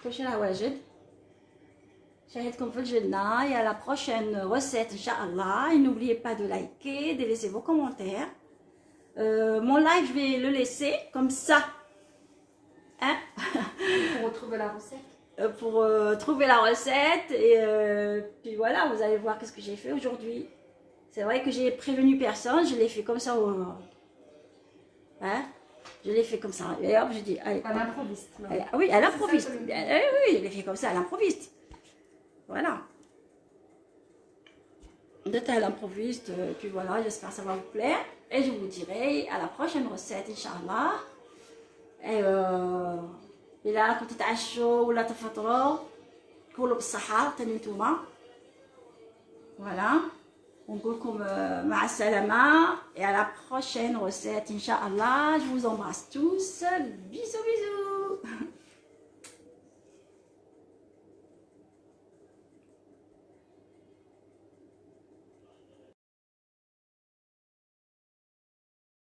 كلشي راه واجد. شاهدكم في الجنة. Et à la prochaine recette, Inch'Allah. Et n'oubliez pas de liker, de laisser vos commentaires. Mon live, je vais le laisser comme ça. Hein? Pour retrouver la recette. Pour trouver la recette. Et puis voilà, vous allez voir qu'est-ce que j'ai fait aujourd'hui. C'est vrai que j'ai prévenu personne. Je l'ai fait comme ça. Hein? Je l'ai fait comme ça. Et hop, je dis, allez. À l'improviste. Oui, à l'improviste. Oui, je l'ai fait comme ça, à l'improviste. Voilà. D'être à l'improviste. Puis voilà, j'espère que ça va vous plaire. Et je vous dirai à la prochaine recette, Inch'Allah. Et إلا كنتوا تعشوا ولا تفطروا كلوا بالصحة تاني نتوما. Voilà. ونقول لكم مع السلامة et à la prochaine recette Inch'Allah. Je vous embrasse tous. Bisous bisous.